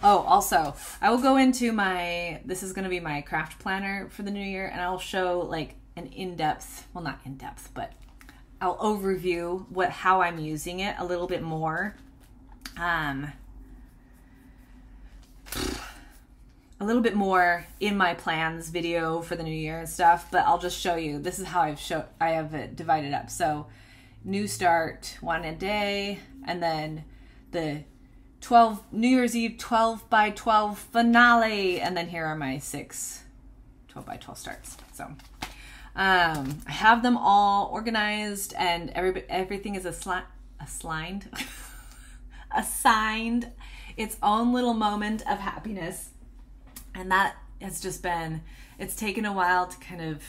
Oh, also, I will go into this is going to be my craft planner for the new year, and I'll show like an in-depth, well, not in-depth, but I'll overview how I'm using it a little bit more. A little bit more in my plans video for the new year and stuff, but I'll just show you. This is how I have it divided up. So new start, 1 a day, and then the New Year's Eve 12 by 12 finale, and then here are my 6 12 by 12 starts. So I have them all organized, and everything is assigned its own little moment of happiness. And that has just been, it's taken a while to kind of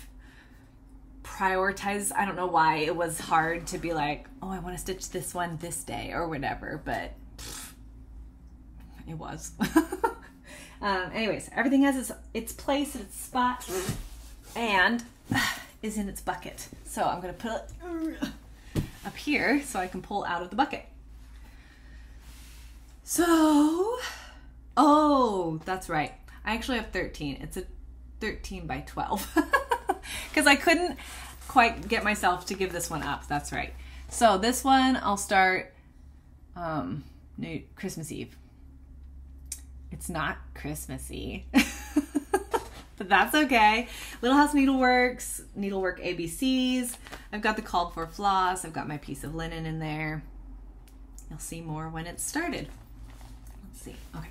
prioritize. I don't know why it was hard to be like, oh, I want to stitch this one this day or whatever, but it was. Anyways, everything has its place, its spot, and is in its bucket. So I'm going to put it up here so I can pull out of the bucket. So, oh, that's right. I actually have 13. It's a 13 by 12 because I couldn't quite get myself to give this one up. That's right. So this one I'll start Christmas Eve. It's not Christmassy, but that's okay. Little House Needleworks, Needlework ABCs. I've got the called for floss. I've got my piece of linen in there. You'll see more when it's started. Let's see. Okay.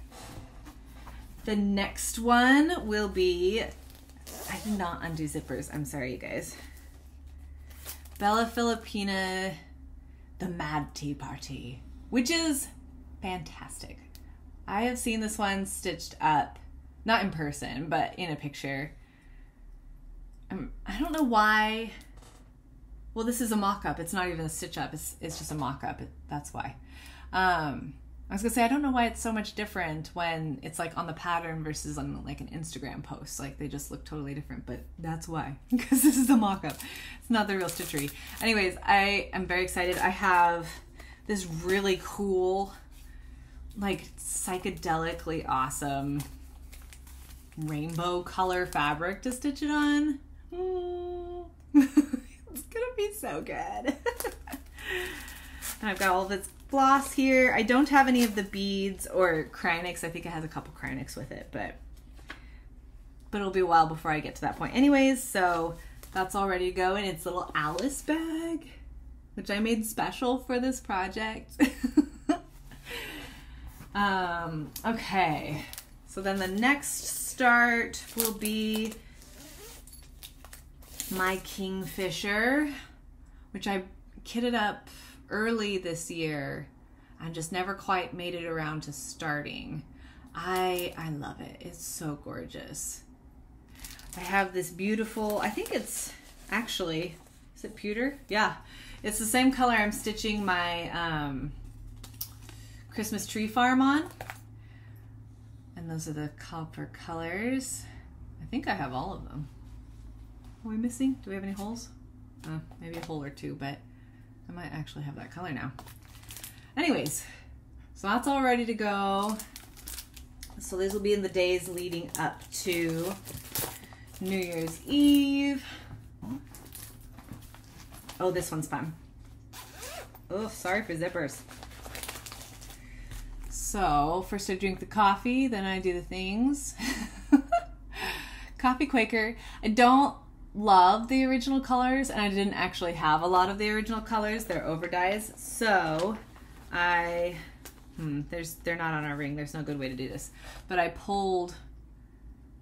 The next one will be, I did not undo zippers. I'm sorry, you guys. Bella Filipina, the Mad Tea Party, which is fantastic. I have seen this one stitched up, not in person, but in a picture. I don't know why. Well, this is a mock-up. It's not even a stitch up. It's just a mock-up. That's why. I was gonna say, I don't know why it's so much different when it's like on the pattern versus on like an Instagram post. Like they just look totally different, but that's why, because this is a mock-up. It's not the real stitchery. Anyways, I am very excited. I have this really cool, like psychedelically awesome rainbow color fabric to stitch it on. It's gonna be so good. And I've got all this floss here. I don't have any of the beads or Krynics. I think it has a couple Krynics with it, but it'll be a while before I get to that point. Anyways, so that's all ready to go in its little Alice bag, which I made special for this project. Okay, so then the next start will be my Kingfisher, which I kitted up early this year and just never quite made it around to starting. I love it. It's so gorgeous. I have this beautiful, I think it's actually, is it pewter? Yeah, it's the same color I'm stitching my Christmas tree farm on. And those are the copper colors. I think I have all of them. Are we missing? Do we have any holes? Maybe a hole or two, but I might actually have that color now. Anyways, so that's all ready to go. So these will be in the days leading up to New Year's Eve. Oh, this one's fun. Oh, sorry for zippers. So first I drink the coffee, then I do the things. Coffee Quaker. I don't love the original colors, and I didn't actually have a lot of the original colors. They're over dyes, so they're not on our ring. There's no good way to do this, but I pulled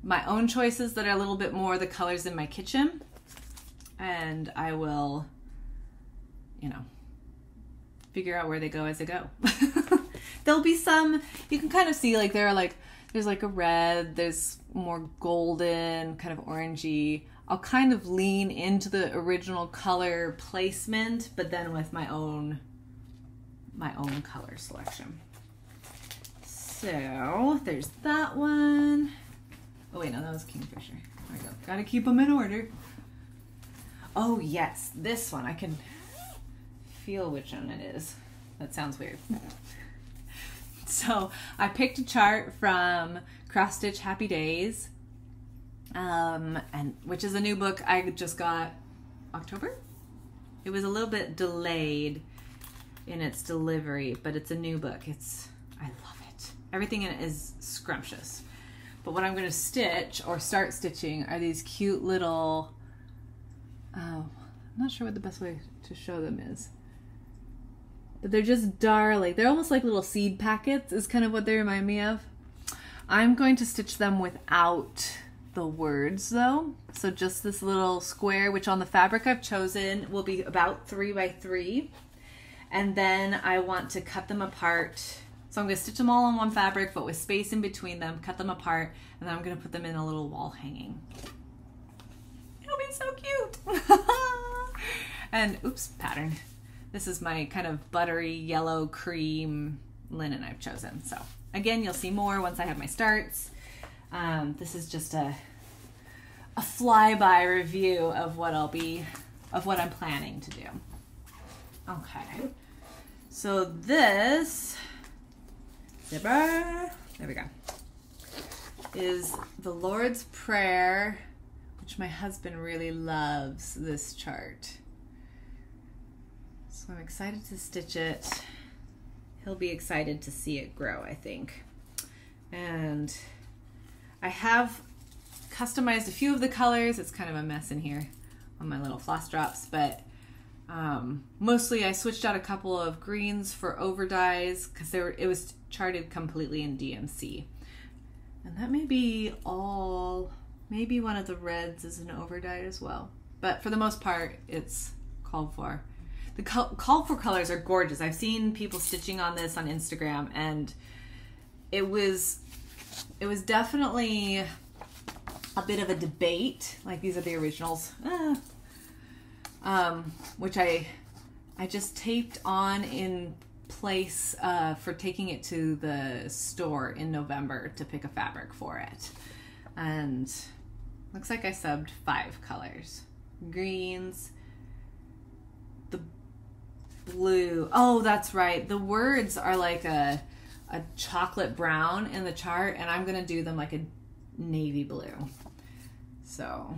my own choices that are a little bit more the colors in my kitchen, and I will, you know, figure out where they go as I go. There'll be some, you can kind of see like there's like a red, there's more golden, kind of orangey. I'll kind of lean into the original color placement, but then with my own color selection. So there's that one. Oh wait, no, that was Kingfisher. There we go. Gotta keep them in order. Oh yes, this one. I can feel which one it is. That sounds weird. So I picked a chart from Cross Stitch Happy Days, and which is a new book I just got October. It was a little bit delayed in its delivery, but it's a new book. I love it. Everything in it is scrumptious. But what I'm going to stitch or start stitching are these cute little, I'm not sure what the best way to show them is. But they're just darling. They're almost like little seed packets is kind of what they remind me of. I'm going to stitch them without the words though. So just this little square, which on the fabric I've chosen will be about 3 by 3. And then I want to cut them apart. So I'm going to stitch them all on one fabric, but with space in between them, cut them apart, and then I'm going to put them in a little wall hanging. It'll be so cute. And oops, pattern. This is my kind of buttery yellow cream linen I've chosen. So again, you'll see more once I have my starts. This is just a flyby review of what I'm planning to do. Okay. So this zipper, there we go, is the Lord's Prayer, which my husband really loves this chart. So I'm excited to stitch it. He'll be excited to see it grow, I think. And I have customized a few of the colors. It's kind of a mess in here on my little floss drops, but mostly I switched out a couple of greens for over dyes because it was charted completely in DMC. And that may be all, maybe one of the reds is an over dye as well. But for the most part, it's called for. The call for colors are gorgeous. I've seen people stitching on this on Instagram, and it was definitely a bit of a debate. Like, these are the originals, which I just taped on in place for taking it to the store in November to pick a fabric for it. And looks like I subbed 5 colors. Greens, the blue. Oh, that's right. The words are like a chocolate brown in the chart, and I'm gonna do them like a navy blue. So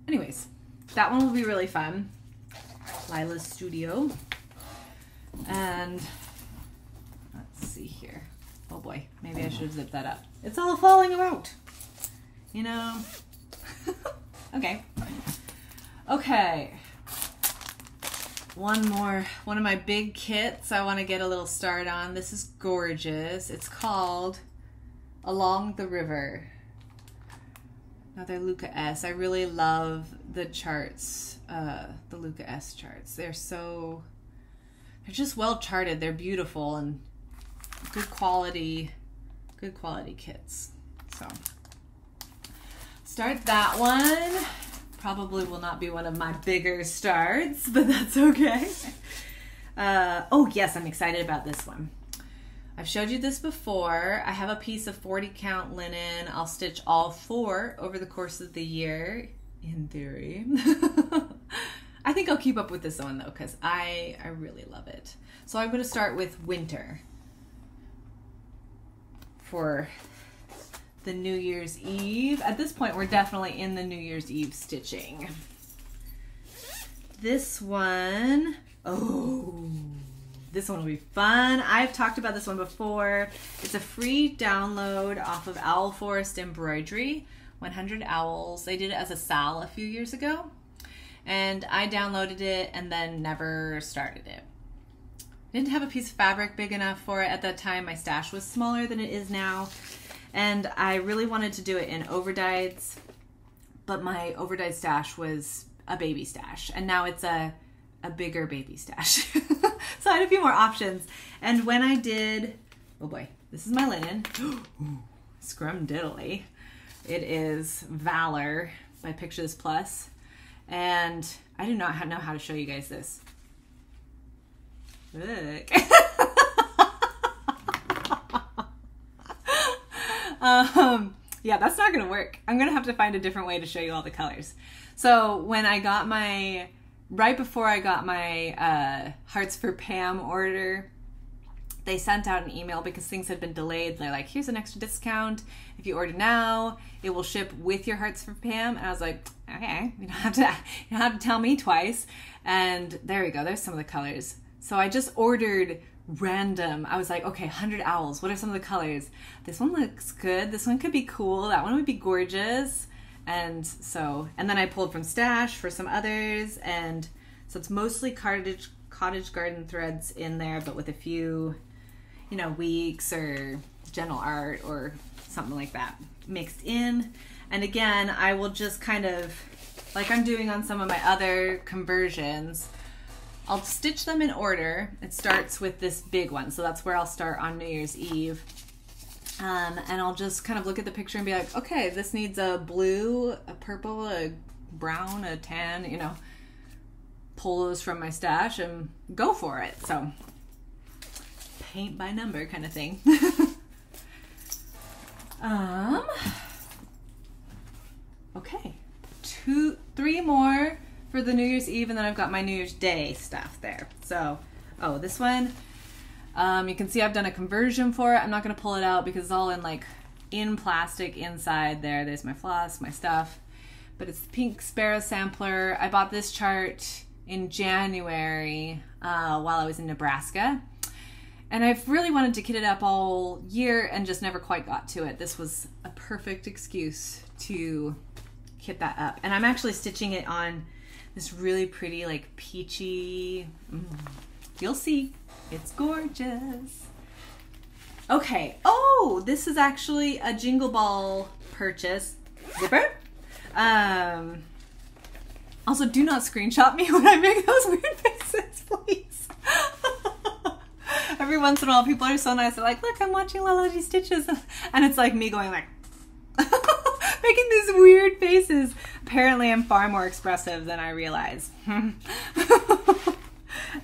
anyways, that one will be really fun. Lila's Studio. And let's see here. Oh boy, maybe I should have zipped that up. It's all falling out, you know. Okay. One of my big kits I want to get a little start on. This is gorgeous. It's called Along the River. Another Luca S. I really love the charts, the Luca S charts. They're just well charted. They're beautiful and good quality kits. So start that one. Probably will not be one of my bigger starts, but that's okay. Oh yes, I'm excited about this one. I've showed you this before. I have a piece of 40 count linen. I'll stitch all 4 over the course of the year, in theory. I think I'll keep up with this one though, because I really love it. So I'm going to start with winter for the New Year's Eve. At this point, we're definitely in the New Year's Eve stitching. This one, oh, this one will be fun. I've talked about this one before. It's a free download off of Owl Forest Embroidery, 100 Owls. They did it as a SAL a few years ago, and I downloaded it and then never started it. I didn't have a piece of fabric big enough for it at that time. My stash was smaller than it is now, and I really wanted to do it in overdyes, but my overdyed stash was a baby stash, and now it's a bigger baby stash. So I had a few more options. And when I did, oh boy, this is my linen. Scrumdiddly. It is Valor by Pictures Plus. And I do not know how to show you guys this. Look. Yeah, that's not gonna work. I'm gonna have to find a different way to show you all the colors. So when I got my, right before I got my Hearts for Pam order, they sent out an email because things had been delayed. They're like, here's an extra discount. If you order now, it will ship with your Hearts for Pam. And I was like, okay, you don't have to tell me twice. And there we go. There's some of the colors. So I just ordered random. I was like, okay, 100 Owls. What are some of the colors? This one looks good. This one could be cool. That one would be gorgeous. And then I pulled from stash for some others. And so it's mostly cottage garden threads in there, but with a few, you know, weeks or general art or something like that mixed in. And again, I will just kind of, like I'm doing on some of my other conversions, I'll stitch them in order. It starts with this big one, so that's where I'll start on New Year's Eve. And I'll just kind of look at the picture and be like, okay, this needs a blue, a purple, a brown, a tan, you know, pull those from my stash and go for it. So paint by number kind of thing. Okay, 3 more for the New Year's Eve, and then I've got my New Year's Day stuff there. So, oh, this one, you can see I've done a conversion for it. I'm not going to pull it out because it's all in plastic inside there. There's my floss, my stuff, but it's the Pink Sparrow sampler. I bought this chart in January while I was in Nebraska, and I've really wanted to kit it up all year and just never quite got to it. This was a perfect excuse to kit that up, and I'm actually stitching it on this really pretty, like, peachy, you'll see, it's gorgeous. Okay, oh, this is actually a Jingle Ball purchase. Zipper. Also, do not screenshot me when I make those weird faces, please. Every once in a while, people are so nice. They're like, look, I'm watching Laladi Stitches. And it's like me going like, making these weird faces. Apparently, I'm far more expressive than I realize.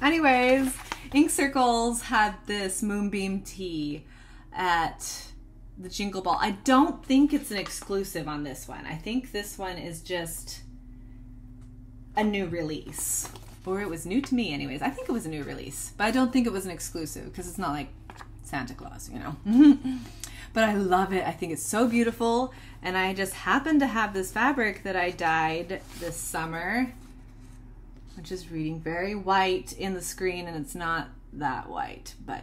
Anyways, Ink Circles had this Moonbeam tea at the Jingle Ball. I don't think it's an exclusive on this one. I think this one is just a new release. Or it was new to me anyways. I think it was a new release. But I don't think it was an exclusive because it's not like Santa Claus, you know. But I love it. I think it's so beautiful. And I just happened to have this fabric that I dyed this summer, which is reading very white in the screen, and it's not that white. But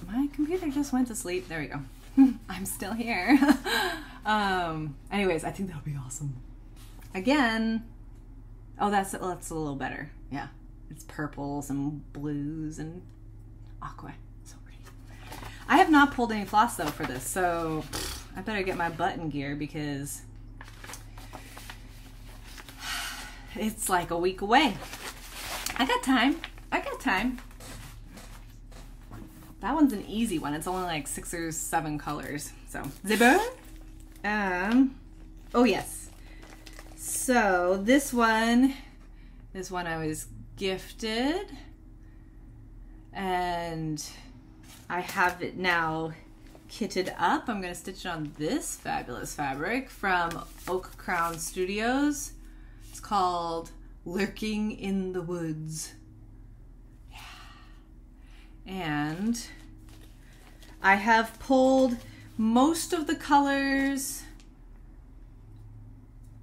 my computer just went to sleep. There we go. I'm still here. Anyways, I think that'll be awesome. Again, oh, that's a little better. Yeah, it's purples and blues and aqua. So pretty. I have not pulled any floss though for this, so I better get my button gear because it's like a week away. I got time. I got time. That one's an easy one. It's only like 6 or 7 colors. So, zipper. Oh yes. So this one I was gifted, and I have it now kitted up. I'm going to stitch it on this fabulous fabric from Oak Crown Studios. It's called Lurking in the Woods. And I have pulled most of the colors.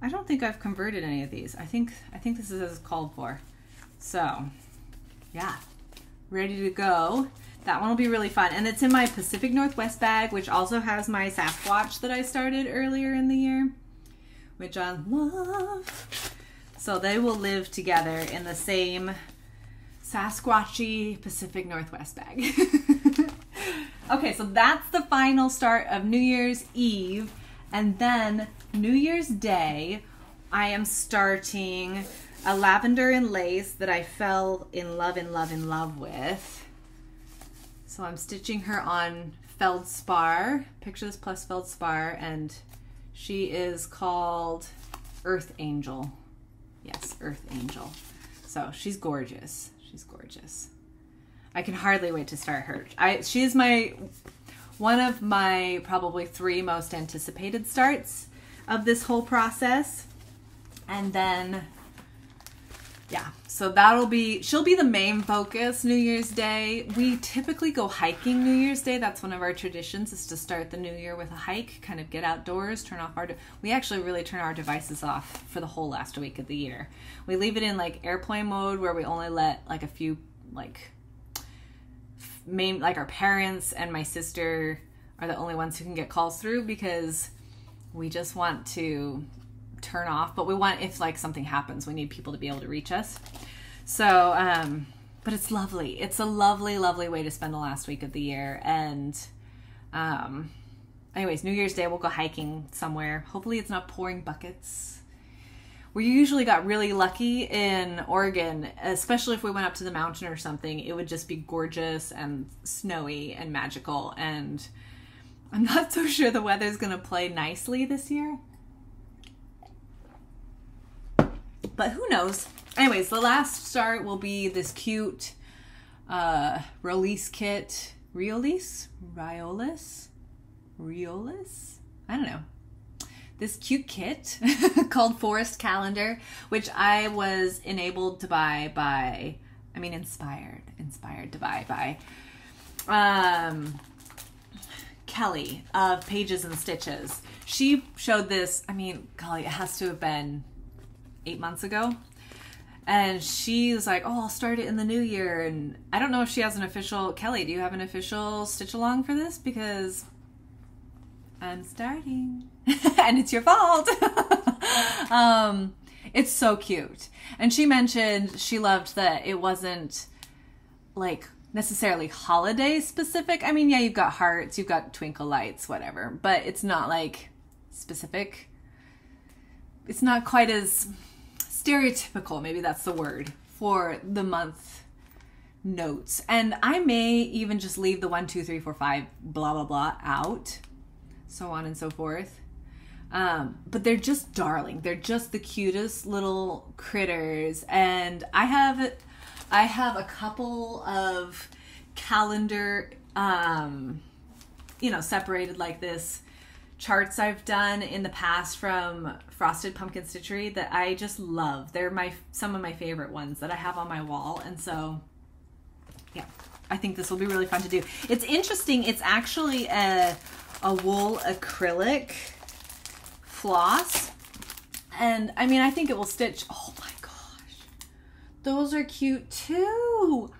I don't think I've converted any of these. I think this is as called for. So, yeah, ready to go. That one will be really fun. And it's in my Pacific Northwest bag, which also has my Sasquatch that I started earlier in the year, which I love. So they will live together in the same Sasquatchy Pacific Northwest bag. Okay, so that's the final start of New Year's Eve. And then New Year's Day, I am starting a lavender and lace that I fell in love with. So I'm stitching her on feldspar, Picture This Plus feldspar, and she is called Earth Angel. Yes, Earth Angel. So she's gorgeous. She's gorgeous. I can hardly wait to start her. She is one of my probably 3 most anticipated starts of this whole process. And then, yeah, so she'll be the main focus New Year's Day. We typically go hiking New Year's Day. That's one of our traditions, is to start the new year with a hike, kind of get outdoors, turn off we actually really turn our devices off for the whole last week of the year. We leave it in like airplane mode where we only let like a few like our parents and my sister are the only ones who can get calls through, because we just want to turn off, but we want, if like something happens, we need people to be able to reach us. So, but it's lovely. It's a lovely, lovely way to spend the last week of the year. And, anyways, New Year's Day, we'll go hiking somewhere. Hopefully it's not pouring buckets. We usually got really lucky in Oregon, especially if we went up to the mountain or something. It would just be gorgeous and snowy and magical. And I'm not so sure the weather's going to play nicely this year. But who knows? Anyways, the last start will be this cute release kit. Riolis? I don't know. This cute kit called Forest Calendar, which I was enabled to buy by, inspired to buy by Kelly of Pages and Stitches. She showed this, golly, it has to have been 8 months ago. And she was like, oh, I'll start it in the new year. And I don't know if she has an official, Kelly, do you have an official stitch along for this? Because I'm starting and it's your fault. It's so cute. And she mentioned she loved that it wasn't like necessarily holiday specific. Yeah, you've got hearts, you've got twinkle lights, whatever, but it's not like specific. It's not quite as stereotypical, maybe that's the word, for the month notes. And I may even just leave the 1, 2, 3, 4, 5, blah, blah, blah out, so on and so forth. But they're just darling. They're just the cutest little critters. And I have I have a couple of calendar, you know, separated like this charts I've done in the past from Frosted Pumpkin Stitchery that I just love. They're some of my favorite ones that I have on my wall. And so, yeah, I think this will be really fun to do. It's interesting. It's actually a wool acrylic floss. And I mean, I think it will stitch. Oh my gosh. Those are cute too.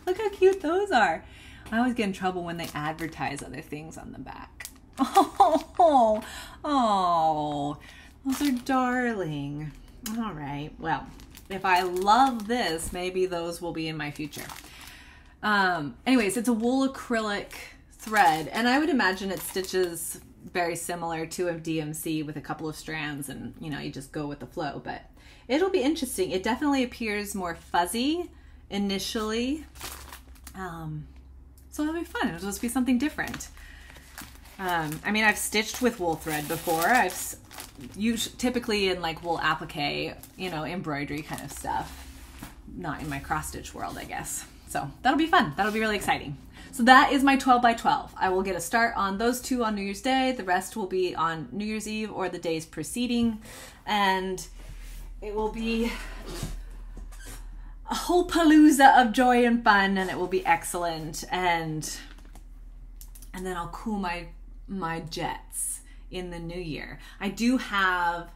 Look how cute those are. I always get in trouble when they advertise other things on the back. Oh, those are darling. All right. Well, if I love this, maybe those will be in my future. Anyways, it's a wool acrylic thread, and I would imagine it stitches very similar to a DMC with a couple of strands, and you know, you just go with the flow, but it'll be interesting. It definitely appears more fuzzy initially. So it'll be fun. It'll just be something different. I mean, I've stitched with wool thread before. I've used typically in like wool applique, you know, embroidery kind of stuff. Not in my cross stitch world, I guess. So that'll be fun. That'll be really exciting. So that is my 12 by 12. I will get a start on those two on New Year's Day. The rest will be on New Year's Eve or the days preceding. And it will be a whole palooza of joy and fun, and it will be excellent. And then I'll cool my jets in the new year. I do have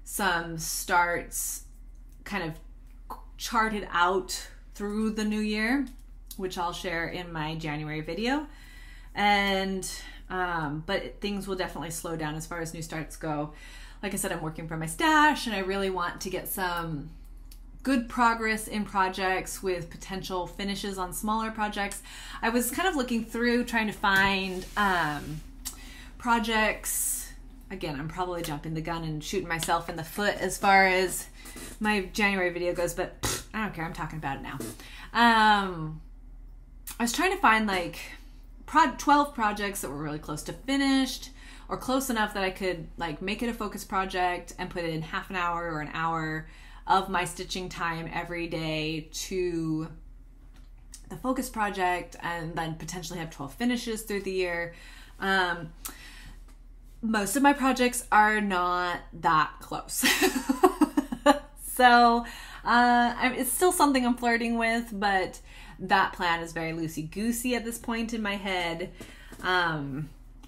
some starts kind of charted out through the new year, which I'll share in my January video. And but things will definitely slow down as far as new starts go. Like I said, I'm working from my stash, and I really want to get some good progress in projects with potential finishes on smaller projects. I was kind of looking through trying to find projects. Again, I'm probably jumping the gun and shooting myself in the foot as far as my January video goes, but I don't care. I'm talking about it now. I was trying to find like 12 projects that were really close to finished, or close enough that I could like make it a focus project and put it in half an hour or an hour of my stitching time every day to the focus project, and then potentially have 12 finishes through the year. Most of my projects are not that close. So it's still something I'm flirting with, but that plan is very loosey-goosey at this point in my head.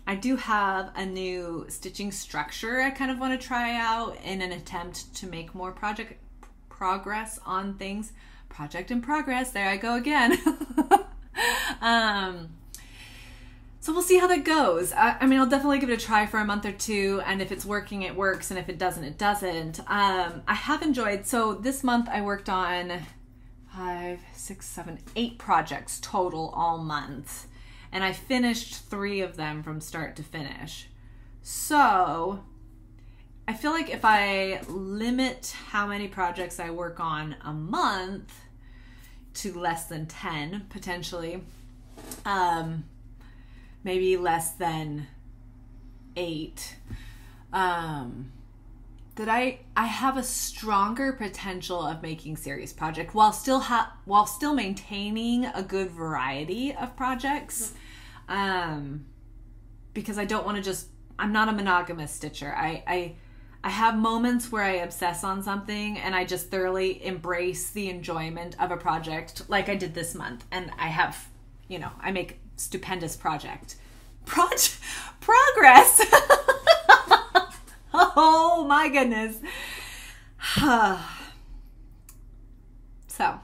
I do have a new stitching structure I kind of want to try out in an attempt to make more progress on things. Project in progress, there I go again. So we'll see how that goes. I mean, I'll definitely give it a try for a month or two, and if it's working, it works, and if it doesn't, it doesn't. I have enjoyed, so this month I worked on 5, 6, 7, 8 projects total all month. And I finished 3 of them from start to finish. So I feel like if I limit how many projects I work on a month to less than 10, potentially, maybe less than 8, that I have a stronger potential of making serious project while still maintaining a good variety of projects. Because I don't want to I'm not a monogamous stitcher. I have moments where I obsess on something and I just thoroughly embrace the enjoyment of a project, like I did this month. And I have, you know, I make stupendous progress. Oh my goodness. So,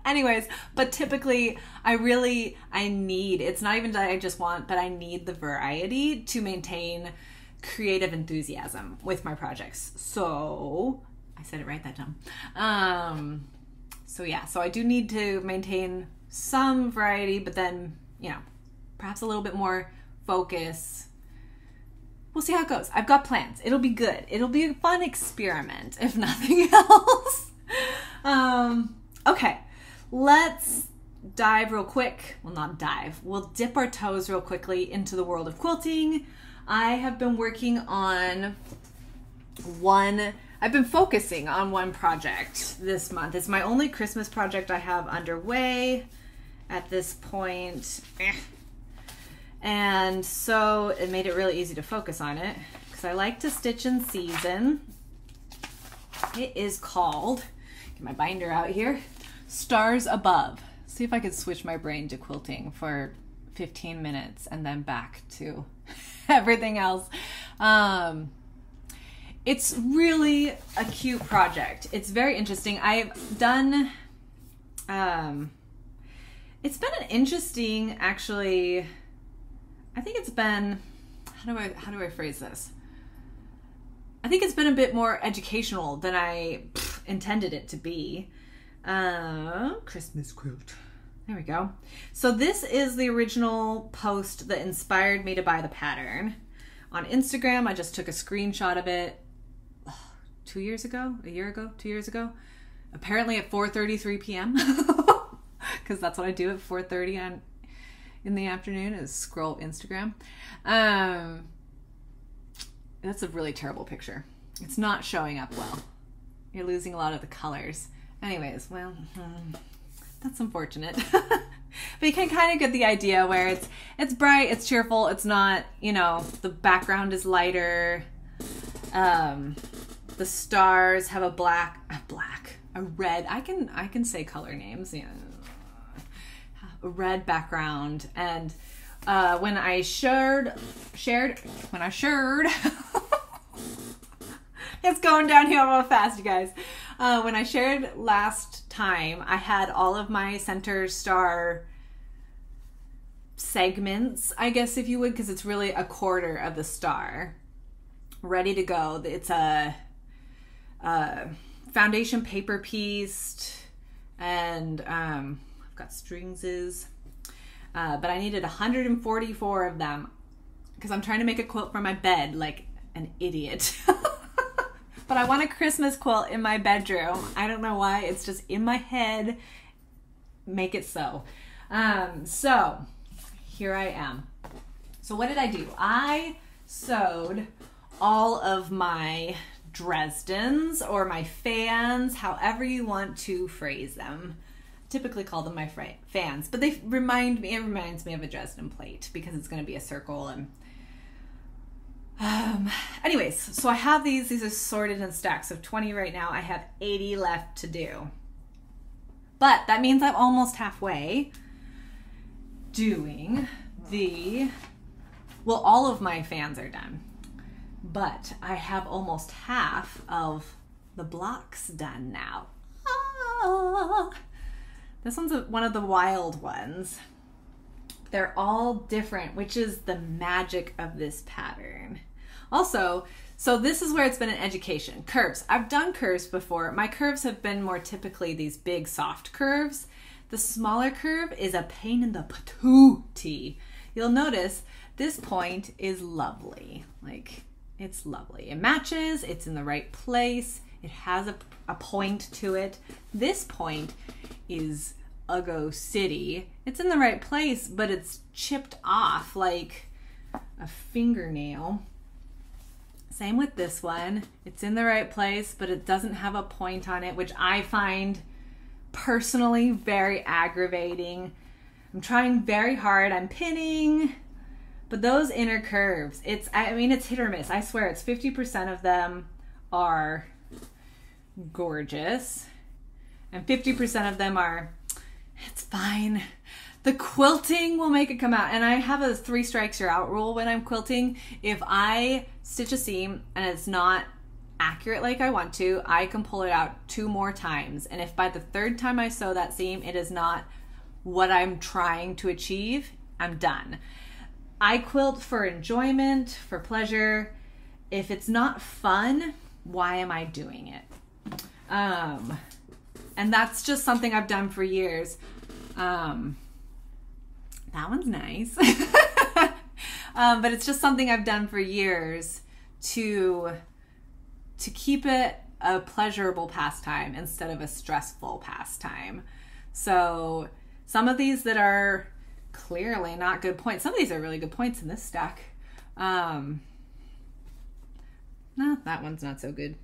anyways, but typically I need, it's not even that I just want, but I need the variety to maintain creative enthusiasm with my projects. So, I said it right that time. So yeah, so I do need to maintain some variety, but then, you know, perhaps a little bit more focus. We'll see how it goes. I've got plans. It'll be good. It'll be a fun experiment, if nothing else. Okay, let's dive real quick. Well, not dive. We'll dip our toes real quickly into the world of quilting. I have been working on I've been focusing on one project this month. It's my only Christmas project I have underway at this point. And so it made it really easy to focus on it because I like to stitch in season. It is called, get my binder out here, Stars Above. See if I could switch my brain to quilting for 15 minutes and then back to everything else. It's really a cute project. It's very interesting. I've done, it's been an interesting, actually, I think it's been, how do I phrase this? I think it's been a bit more educational than I intended it to be. Christmas quilt. There we go. So this is the original post that inspired me to buy the pattern. On Instagram, I just took a screenshot of it 2 years ago, a year ago, 2 years ago. Apparently at 4:33 p.m. because that's what I do at 4:30 in the afternoon is scroll Instagram. That's a really terrible picture. It's not showing up well. You're losing a lot of the colors. Anyways, well, that's unfortunate. But you can kind of get the idea where it's bright, it's cheerful, it's not, you know, the background is lighter. The stars have a red, I can say color names, yeah. A red background. And when I shared it's going downhill real fast, you guys. When I shared last time, I had all of my center star segments, I guess if you would, because it's really a quarter of the star ready to go. It's a foundation paper pieced, and I've got stringses, but I needed 144 of them because I'm trying to make a quilt for my bed like an idiot. But I want a Christmas quilt in my bedroom. I don't know why, it's just in my head. Make it so. So here I am. So what did I do? I sewed all of my Dresdens or my fans, however you want to phrase them. Typically call them my fans, but it reminds me of a Dresden plate because it's going to be a circle. And anyways, so I have these are sorted in stacks of 20 right now. I have 80 left to do, but that means I'm almost halfway doing all of my fans are done, but I have almost half of the blocks done now. This one's one of the wild ones. They're all different, which is the magic of this pattern. Also, so this is where it's been an education. Curves. I've done curves before. My curves have been more typically these big soft curves. The smaller curve is a pain in the patootie. You'll notice this point is lovely. Like, it's lovely. It matches, it's in the right place. It has a point to it. This point is Uggo City. It's in the right place, but it's chipped off like a fingernail. Same with this one. It's in the right place, but it doesn't have a point on it, which I find personally very aggravating. I'm trying very hard. I'm pinning, but those inner curves, it's hit or miss. I swear it's 50% of them are gorgeous and 50% of them are, it's fine. The quilting will make it come out. And I have a 3 strikes you're out rule when I'm quilting. If I stitch a seam and it's not accurate like I want to, I can pull it out 2 more times. And if by the 3rd time I sew that seam, it is not what I'm trying to achieve, I'm done. I quilt for enjoyment, for pleasure. If it's not fun, why am I doing it? And that's just something I've done for years. That one's nice. But it's just something I've done for years to keep it a pleasurable pastime instead of a stressful pastime. So some of these that are clearly not good points, some of these are really good points in this stack. No, that one's not so good.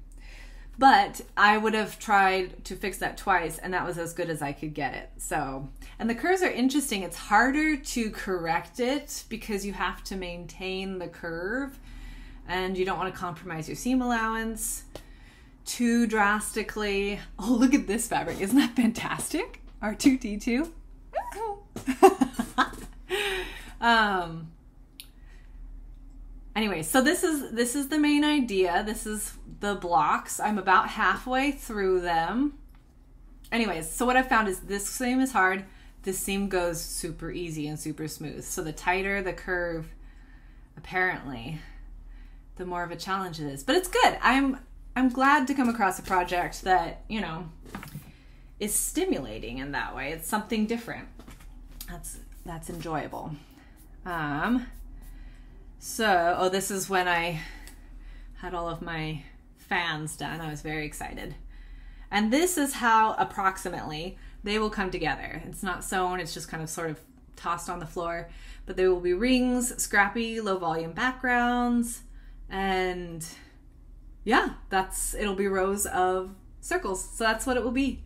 But I would have tried to fix that twice, and that was as good as I could get it. So, and the curves are interesting. It's harder to correct it because you have to maintain the curve, and you don't want to compromise your seam allowance too drastically. Oh, look at this fabric. Isn't that fantastic? R2D2. Anyway, so this is the main idea. This is the blocks. I'm about halfway through them. Anyways, so what I found is this seam is hard. This seam goes super easy and super smooth. So the tighter the curve, apparently, the more of a challenge it is. But it's good. I'm glad to come across a project that, you know, is stimulating in that way. It's something different. That's enjoyable. So, this is when I had all of my fans done. I was very excited. And this is how approximately they will come together. It's not sewn, it's just kind of sort of tossed on the floor. But there will be rings, scrappy, low volume backgrounds, and yeah, it'll be rows of circles. So that's what it will be.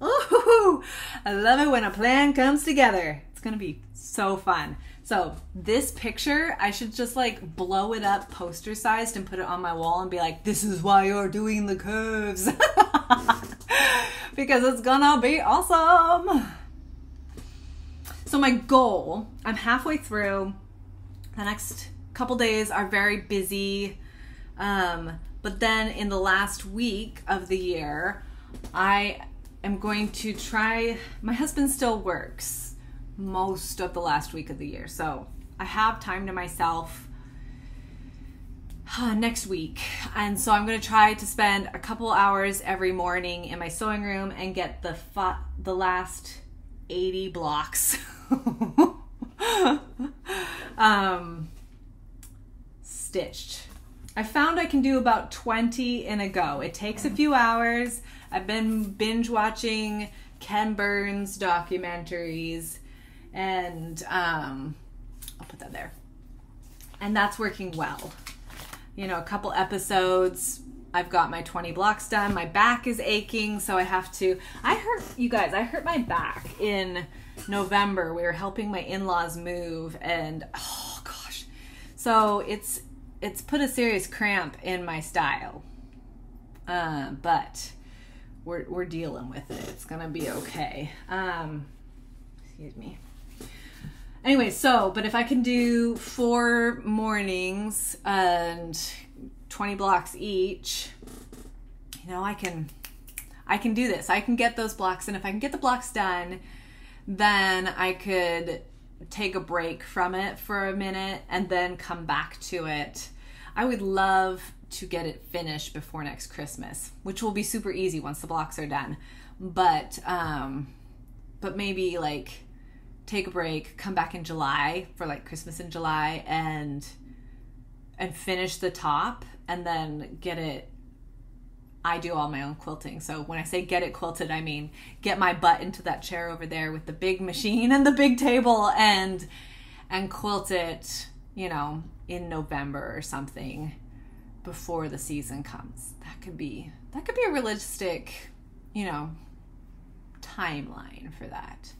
Oh, I love it when a plan comes together. It's gonna be so fun. So this picture, I should just like blow it up poster sized and put it on my wall and be like, this is why you're doing the curves. Because it's gonna be awesome. So my goal, I'm halfway through. The next couple days are very busy. But then in the last week of the year, I am going to try, my husband still works most of the last week of the year. So I have time to myself next week. And so I'm going to try to spend a couple hours every morning in my sewing room and get the last 80 blocks stitched. I found I can do about 20 in a go. It takes a few hours. I've been binge watching Ken Burns documentaries, and I'll put that there. And that's working well. You know, a couple episodes, I've got my 20 blocks done. My back is aching, so I have to, I hurt my back in November. We were helping my in-laws move, and oh gosh. So it's put a serious cramp in my style. But we're dealing with it. It's gonna be okay. Excuse me. Anyway, but if I can do 4 mornings and 20 blocks each, you know, I can do this. I can get those blocks, and if I can get the blocks done, then I could take a break from it for a minute and then come back to it. I would love to get it finished before next Christmas, which will be super easy once the blocks are done. But maybe like take a break, come back in July for like Christmas in July, and finish the top, and then get it. I do all my own quilting. So when I say get it quilted, I mean get my butt into that chair over there with the big machine and the big table and quilt it, you know, in November or something before the season comes. That could be a realistic, you know, timeline for that.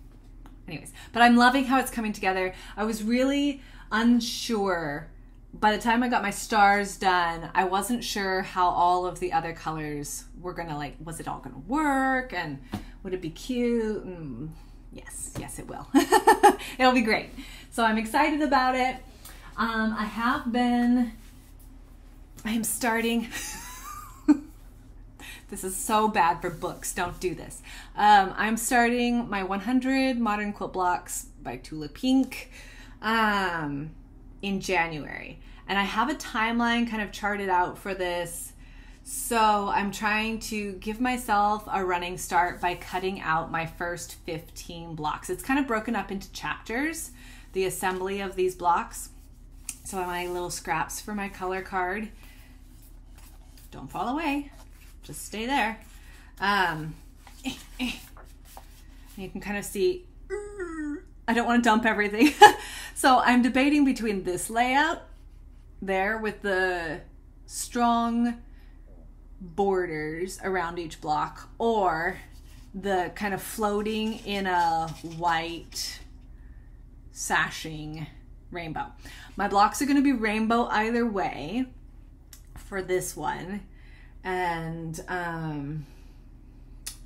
Anyways, but I'm loving how it's coming together. I was really unsure. By the time I got my stars done, I wasn't sure how all of the other colors were gonna, like, was it all gonna work, and would it be cute? And yes, it will. It'll be great. So I'm excited about it. I am starting, this is so bad for books, don't do this. I'm starting my 100 Modern Quilt Blocks by Tula Pink in January. And I have a timeline kind of charted out for this. So I'm trying to give myself a running start by cutting out my first 15 blocks. It's kind of broken up into chapters, the assembly of these blocks. So my little scraps for my color card. Don't fall away, just stay there. You can kind of see, I don't want to dump everything. So I'm debating between this layout there with the strong borders around each block, or the kind of floating in a white sashing rainbow. My blocks are going to be rainbow either way for this one, and I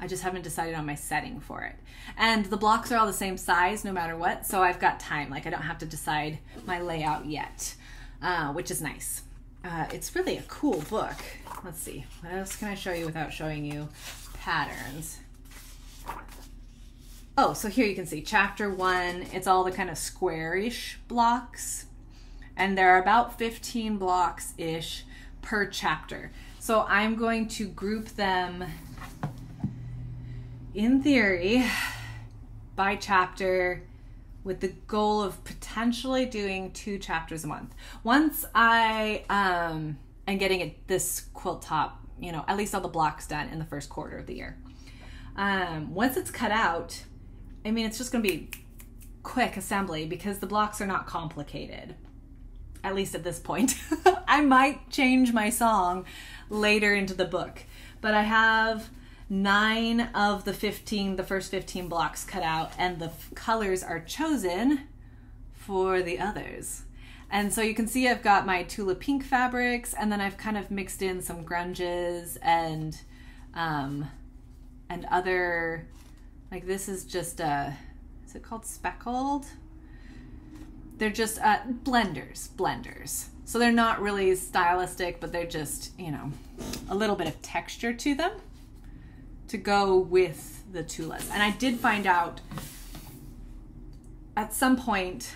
just haven't decided on my setting for it. And the blocks are all the same size no matter what, so I've got time. Like, I don't have to decide my layout yet, which is nice. It's really a cool book. Let's see, what else can I show you without showing you patterns? Oh, so here you can see chapter 1. It's all the kind of squarish blocks, and there are about 15 blocks-ish per chapter. So I'm going to group them, in theory, by chapter, with the goal of potentially doing 2 chapters a month. Once I am getting this quilt top, you know, at least all the blocks done in the first quarter of the year. Once it's cut out, I mean, it's just going to be quick assembly because the blocks are not complicated, at least at this point. I might change my song later into the book, but I have 9 of the first 15 blocks cut out, and the colors are chosen for the others. And so you can see I've got my Tula pink fabrics, and then I've kind of mixed in some grunges and other, like this is just is it called speckled? They're just blenders. So they're not really stylistic, but they're just, you know, a little bit of texture to them to go with the Tulas. And I did find out at some point,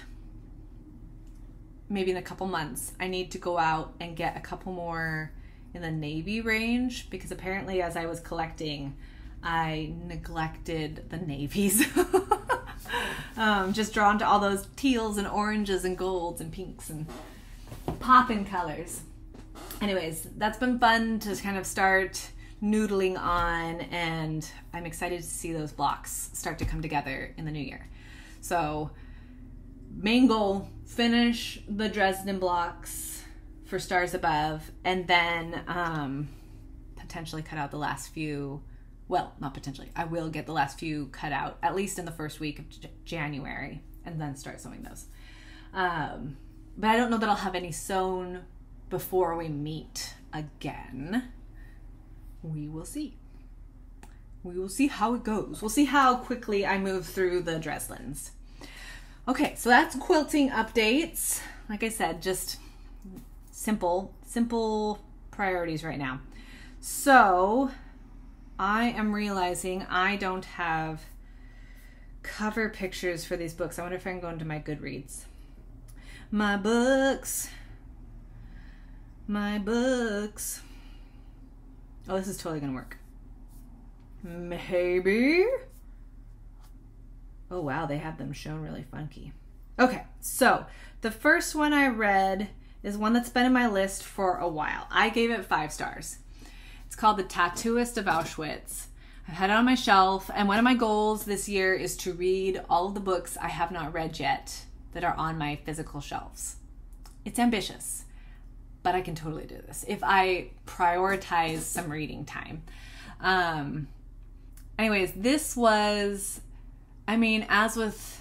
maybe in a couple months, I need to go out and get a couple more in the navy range, because apparently as I was collecting, I neglected the navies. Just drawn to all those teals and oranges and golds and pinks and poppin' colors. Anyways, that's been fun to kind of start noodling on, and I'm excited to see those blocks start to come together in the new year. So main goal, finish the Dresden blocks for Stars Above, and then potentially cut out the last few. Well, not potentially. I will get the last few cut out, at least in the first week of January, and then start sewing those. But I don't know that I'll have any sewn before we meet again. We will see. We will see how it goes. We'll see how quickly I move through the Dreslins. Okay, so that's quilting updates. Like I said, just simple priorities right now. So I am realizing I don't have cover pictures for these books. I wonder if I can go into my Goodreads. My books. Oh, this is totally gonna work. Maybe. Oh wow, they have them shown really funky. Okay, so the first one I read is one that's been in my list for a while. I gave it 5 stars. It's called The Tattooist of Auschwitz. I've had it on my shelf, and one of my goals this year is to read all of the books I have not read yet that are on my physical shelves. It's ambitious, but I can totally do this if I prioritize some reading time. Anyways, this was, I mean, as with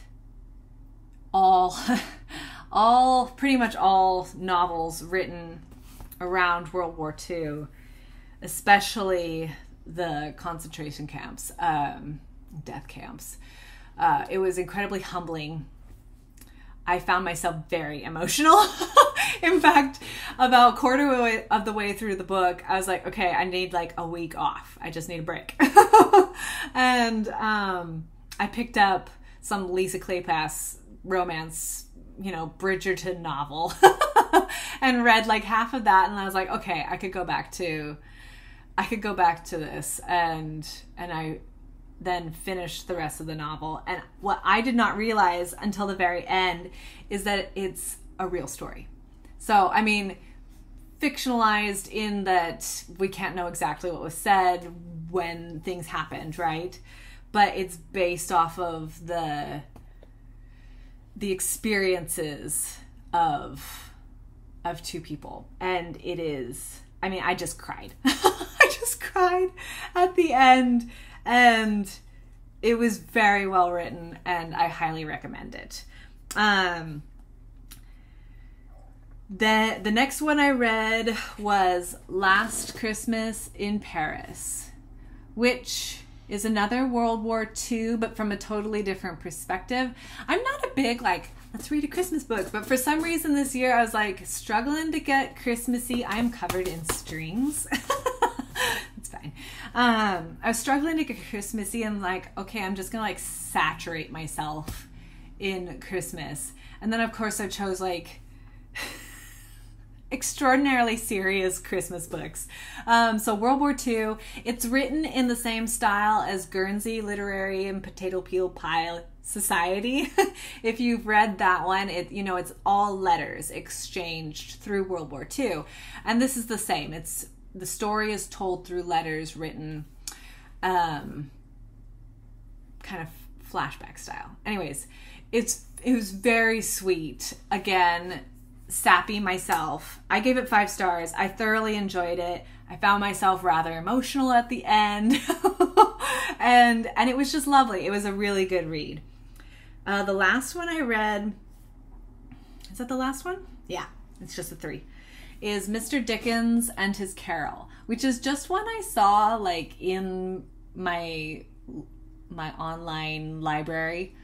pretty much all novels written around World War II, especially the concentration camps, death camps. It was incredibly humbling. I found myself very emotional. In fact, about a quarter of the way through the book, I was like, okay, I need like a week off. I just need a break. And I picked up some Lisa Kleypas romance, Bridgerton novel and read like half of that. And I was like, okay, I could go back to this. And I then finished the rest of the novel. And what I did not realize until the very end is that it's a real story. So, I mean, fictionalized in that we can't know exactly what was said when things happened, right? But it's based off of the experiences of 2 people. And it is, I mean, I just cried. I just cried at the end, and it was very well written, and I highly recommend it. The next one I read was Last Christmas in Paris, which is another World War II, but from a totally different perspective. I'm not a big, like, let's read a Christmas book, but for some reason this year I was like struggling to get Christmassy. I'm covered in strings. It's fine. I was struggling to get Christmassy, and like, okay, I'm just gonna like saturate myself in Christmas. And then of course I chose like extraordinarily serious Christmas books. So World War II, it's written in the same style as Guernsey Literary and Potato Peel Pie Society. If you've read that one, it's all letters exchanged through World War II. And this is the same. The story is told through letters written kind of flashback style. Anyways, it was very sweet. Again, sappy myself. I gave it 5 stars. I thoroughly enjoyed it. I found myself rather emotional at the end. and it was just lovely. It was a really good read. The last one I read, is that the last one? Yeah, it's just a 3, is Mr. Dickens and His Carol, which is just one I saw like in my online library.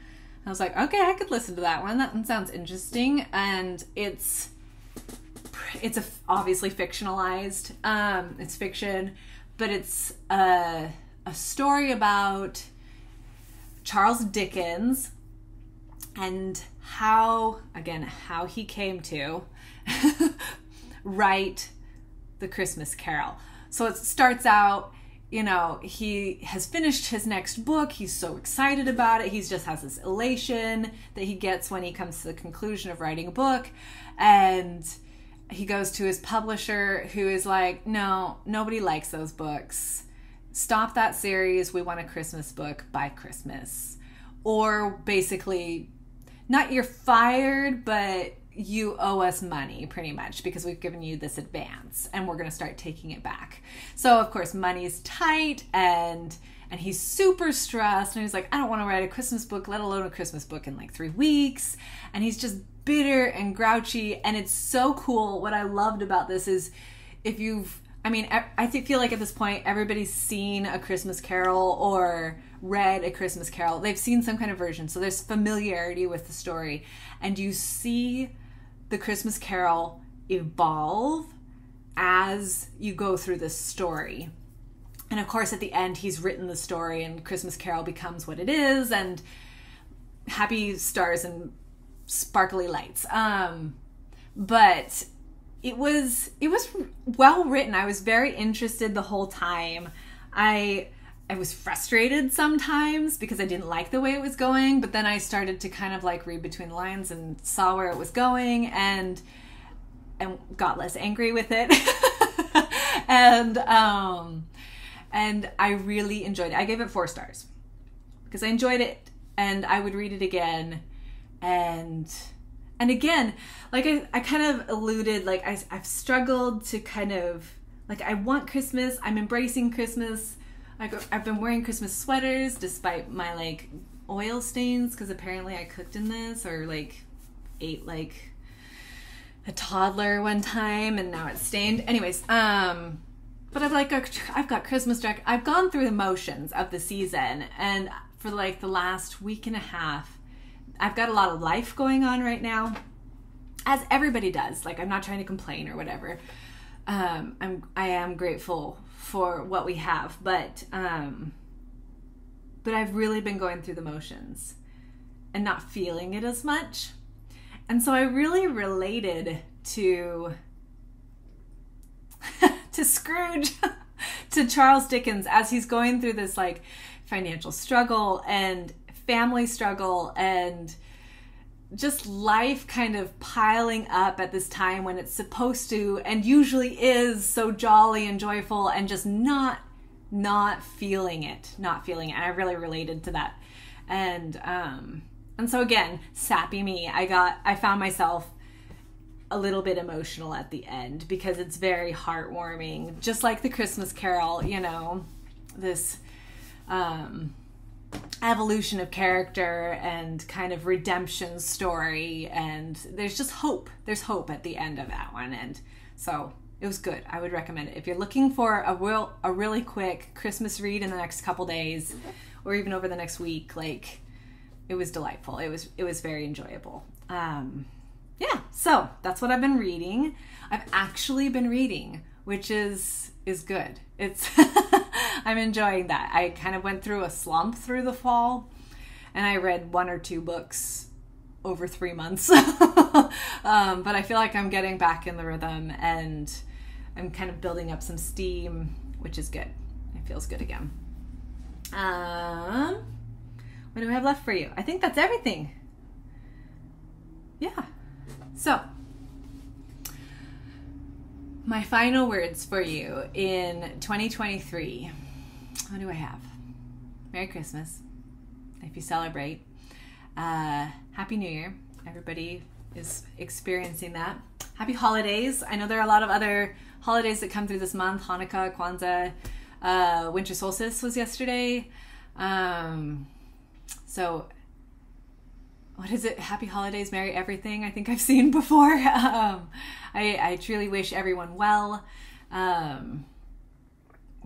I was like, okay, I could listen to that one. That one sounds interesting. And it's obviously fictionalized. It's fiction, but it's a story about Charles Dickens and how he came to write the Christmas Carol. So it starts out, he has finished his next book. He's so excited about it. He just has this elation that he gets when he comes to the conclusion of writing a book. And he goes to his publisher, who is like, no, nobody likes those books. Stop that series. We want a Christmas book by Christmas. Or basically, not you're fired, but you owe us money pretty much because we've given you this advance and we're going to start taking it back. So of course money's tight and he's super stressed, and he's like, I don't want to write a Christmas book, let alone a Christmas book in like 3 weeks. And he's just bitter and grouchy, and it's so cool. What I loved about this is I feel like at this point everybody's seen a Christmas Carol or read a Christmas Carol. They've seen some kind of version, so there's familiarity with the story, and you see the Christmas Carol evolve as you go through this story. And of course at the end he's written the story and Christmas Carol becomes what it is, and happy stars and sparkly lights. But it was well written. I was very interested the whole time. I was frustrated sometimes because I didn't like the way it was going, but then I started to kind of like read between the lines and saw where it was going and got less angry with it. and I really enjoyed it. I gave it 4 stars because I enjoyed it and I would read it again. And again, like I kind of alluded, like I've struggled to kind of, like, I want Christmas. I'm embracing Christmas. I've been wearing Christmas sweaters despite my like oil stains, because apparently I cooked in this or like ate like a toddler one time and now it's stained. Anyways, but I've got Christmas deck. I've gone through the motions of the season, and for like the last week and a half, I've got a lot of life going on right now, as everybody does. Like, I'm not trying to complain or whatever. I am grateful for what we have, but I've really been going through the motions and not feeling it as much. And so I really related to Scrooge, to Charles Dickens, as he's going through this like financial struggle and family struggle and just life kind of piling up at this time when it's supposed to and usually is so jolly and joyful, and just not feeling it. I really related to that. And so again, sappy me. I found myself a little bit emotional at the end because it's very heartwarming, just like the Christmas Carol, you know, this evolution of character and kind of redemption story, and there's just hope. There's hope at the end of that one, and so it was good. I would recommend it if you're looking for a really quick Christmas read in the next couple days, or even over the next week. Like, it was delightful. It was very enjoyable. Yeah, so that's what I've been reading. I've actually been reading, which is good. It's I'm enjoying that. I kind of went through a slump through the fall, and I read 1 or 2 books over 3 months. But I feel like I'm getting back in the rhythm, and I'm kind of building up some steam, which is good. It feels good again. What do I have left for you? I think that's everything. Yeah. So, my final words for you in 2023. What do I have? Merry Christmas, if you celebrate. Happy New Year. Everybody is experiencing that. Happy holidays. I know there are a lot of other holidays that come through this month. Hanukkah, Kwanzaa, winter solstice was yesterday. So, what is it? Happy holidays, merry everything, I think I've seen before. I truly wish everyone well.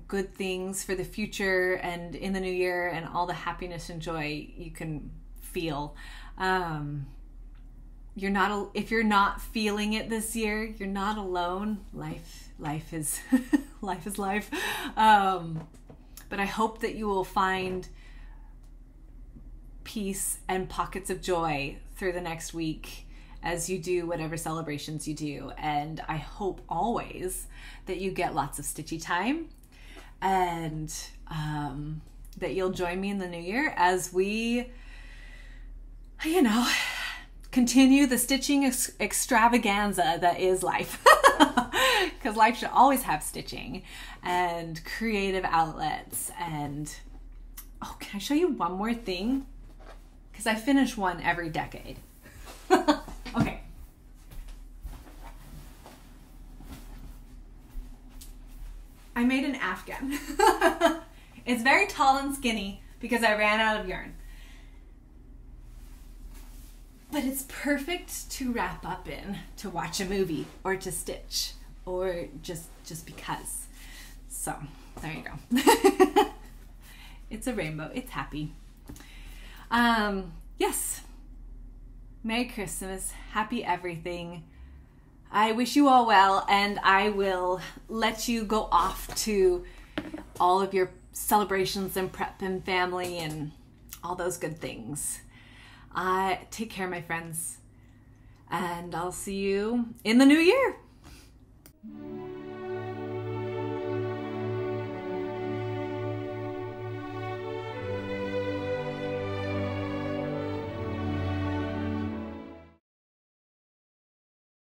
Good things for the future and in the new year, and all the happiness and joy you can feel. If you're not feeling it this year, you're not alone. Life is life is life. But I hope that you will find peace and pockets of joy through the next week as you do whatever celebrations you do. And I hope always that you get lots of stitchy time, and that you'll join me in the new year as we, you know, continue the stitching extravaganza that is life. Because life should always have stitching and creative outlets. And oh, can I show you one more thing? Because I finish one every decade. Okay. I made an Afghan. It's very tall and skinny because I ran out of yarn. But it's perfect to wrap up in, to watch a movie, or to stitch, or just because. So, there you go. It's a rainbow. It's happy. Yes. Merry Christmas. Happy everything. I wish you all well, and I will let you go off to all of your celebrations and prep and family and all those good things. Take care, my friends, and I'll see you in the new year.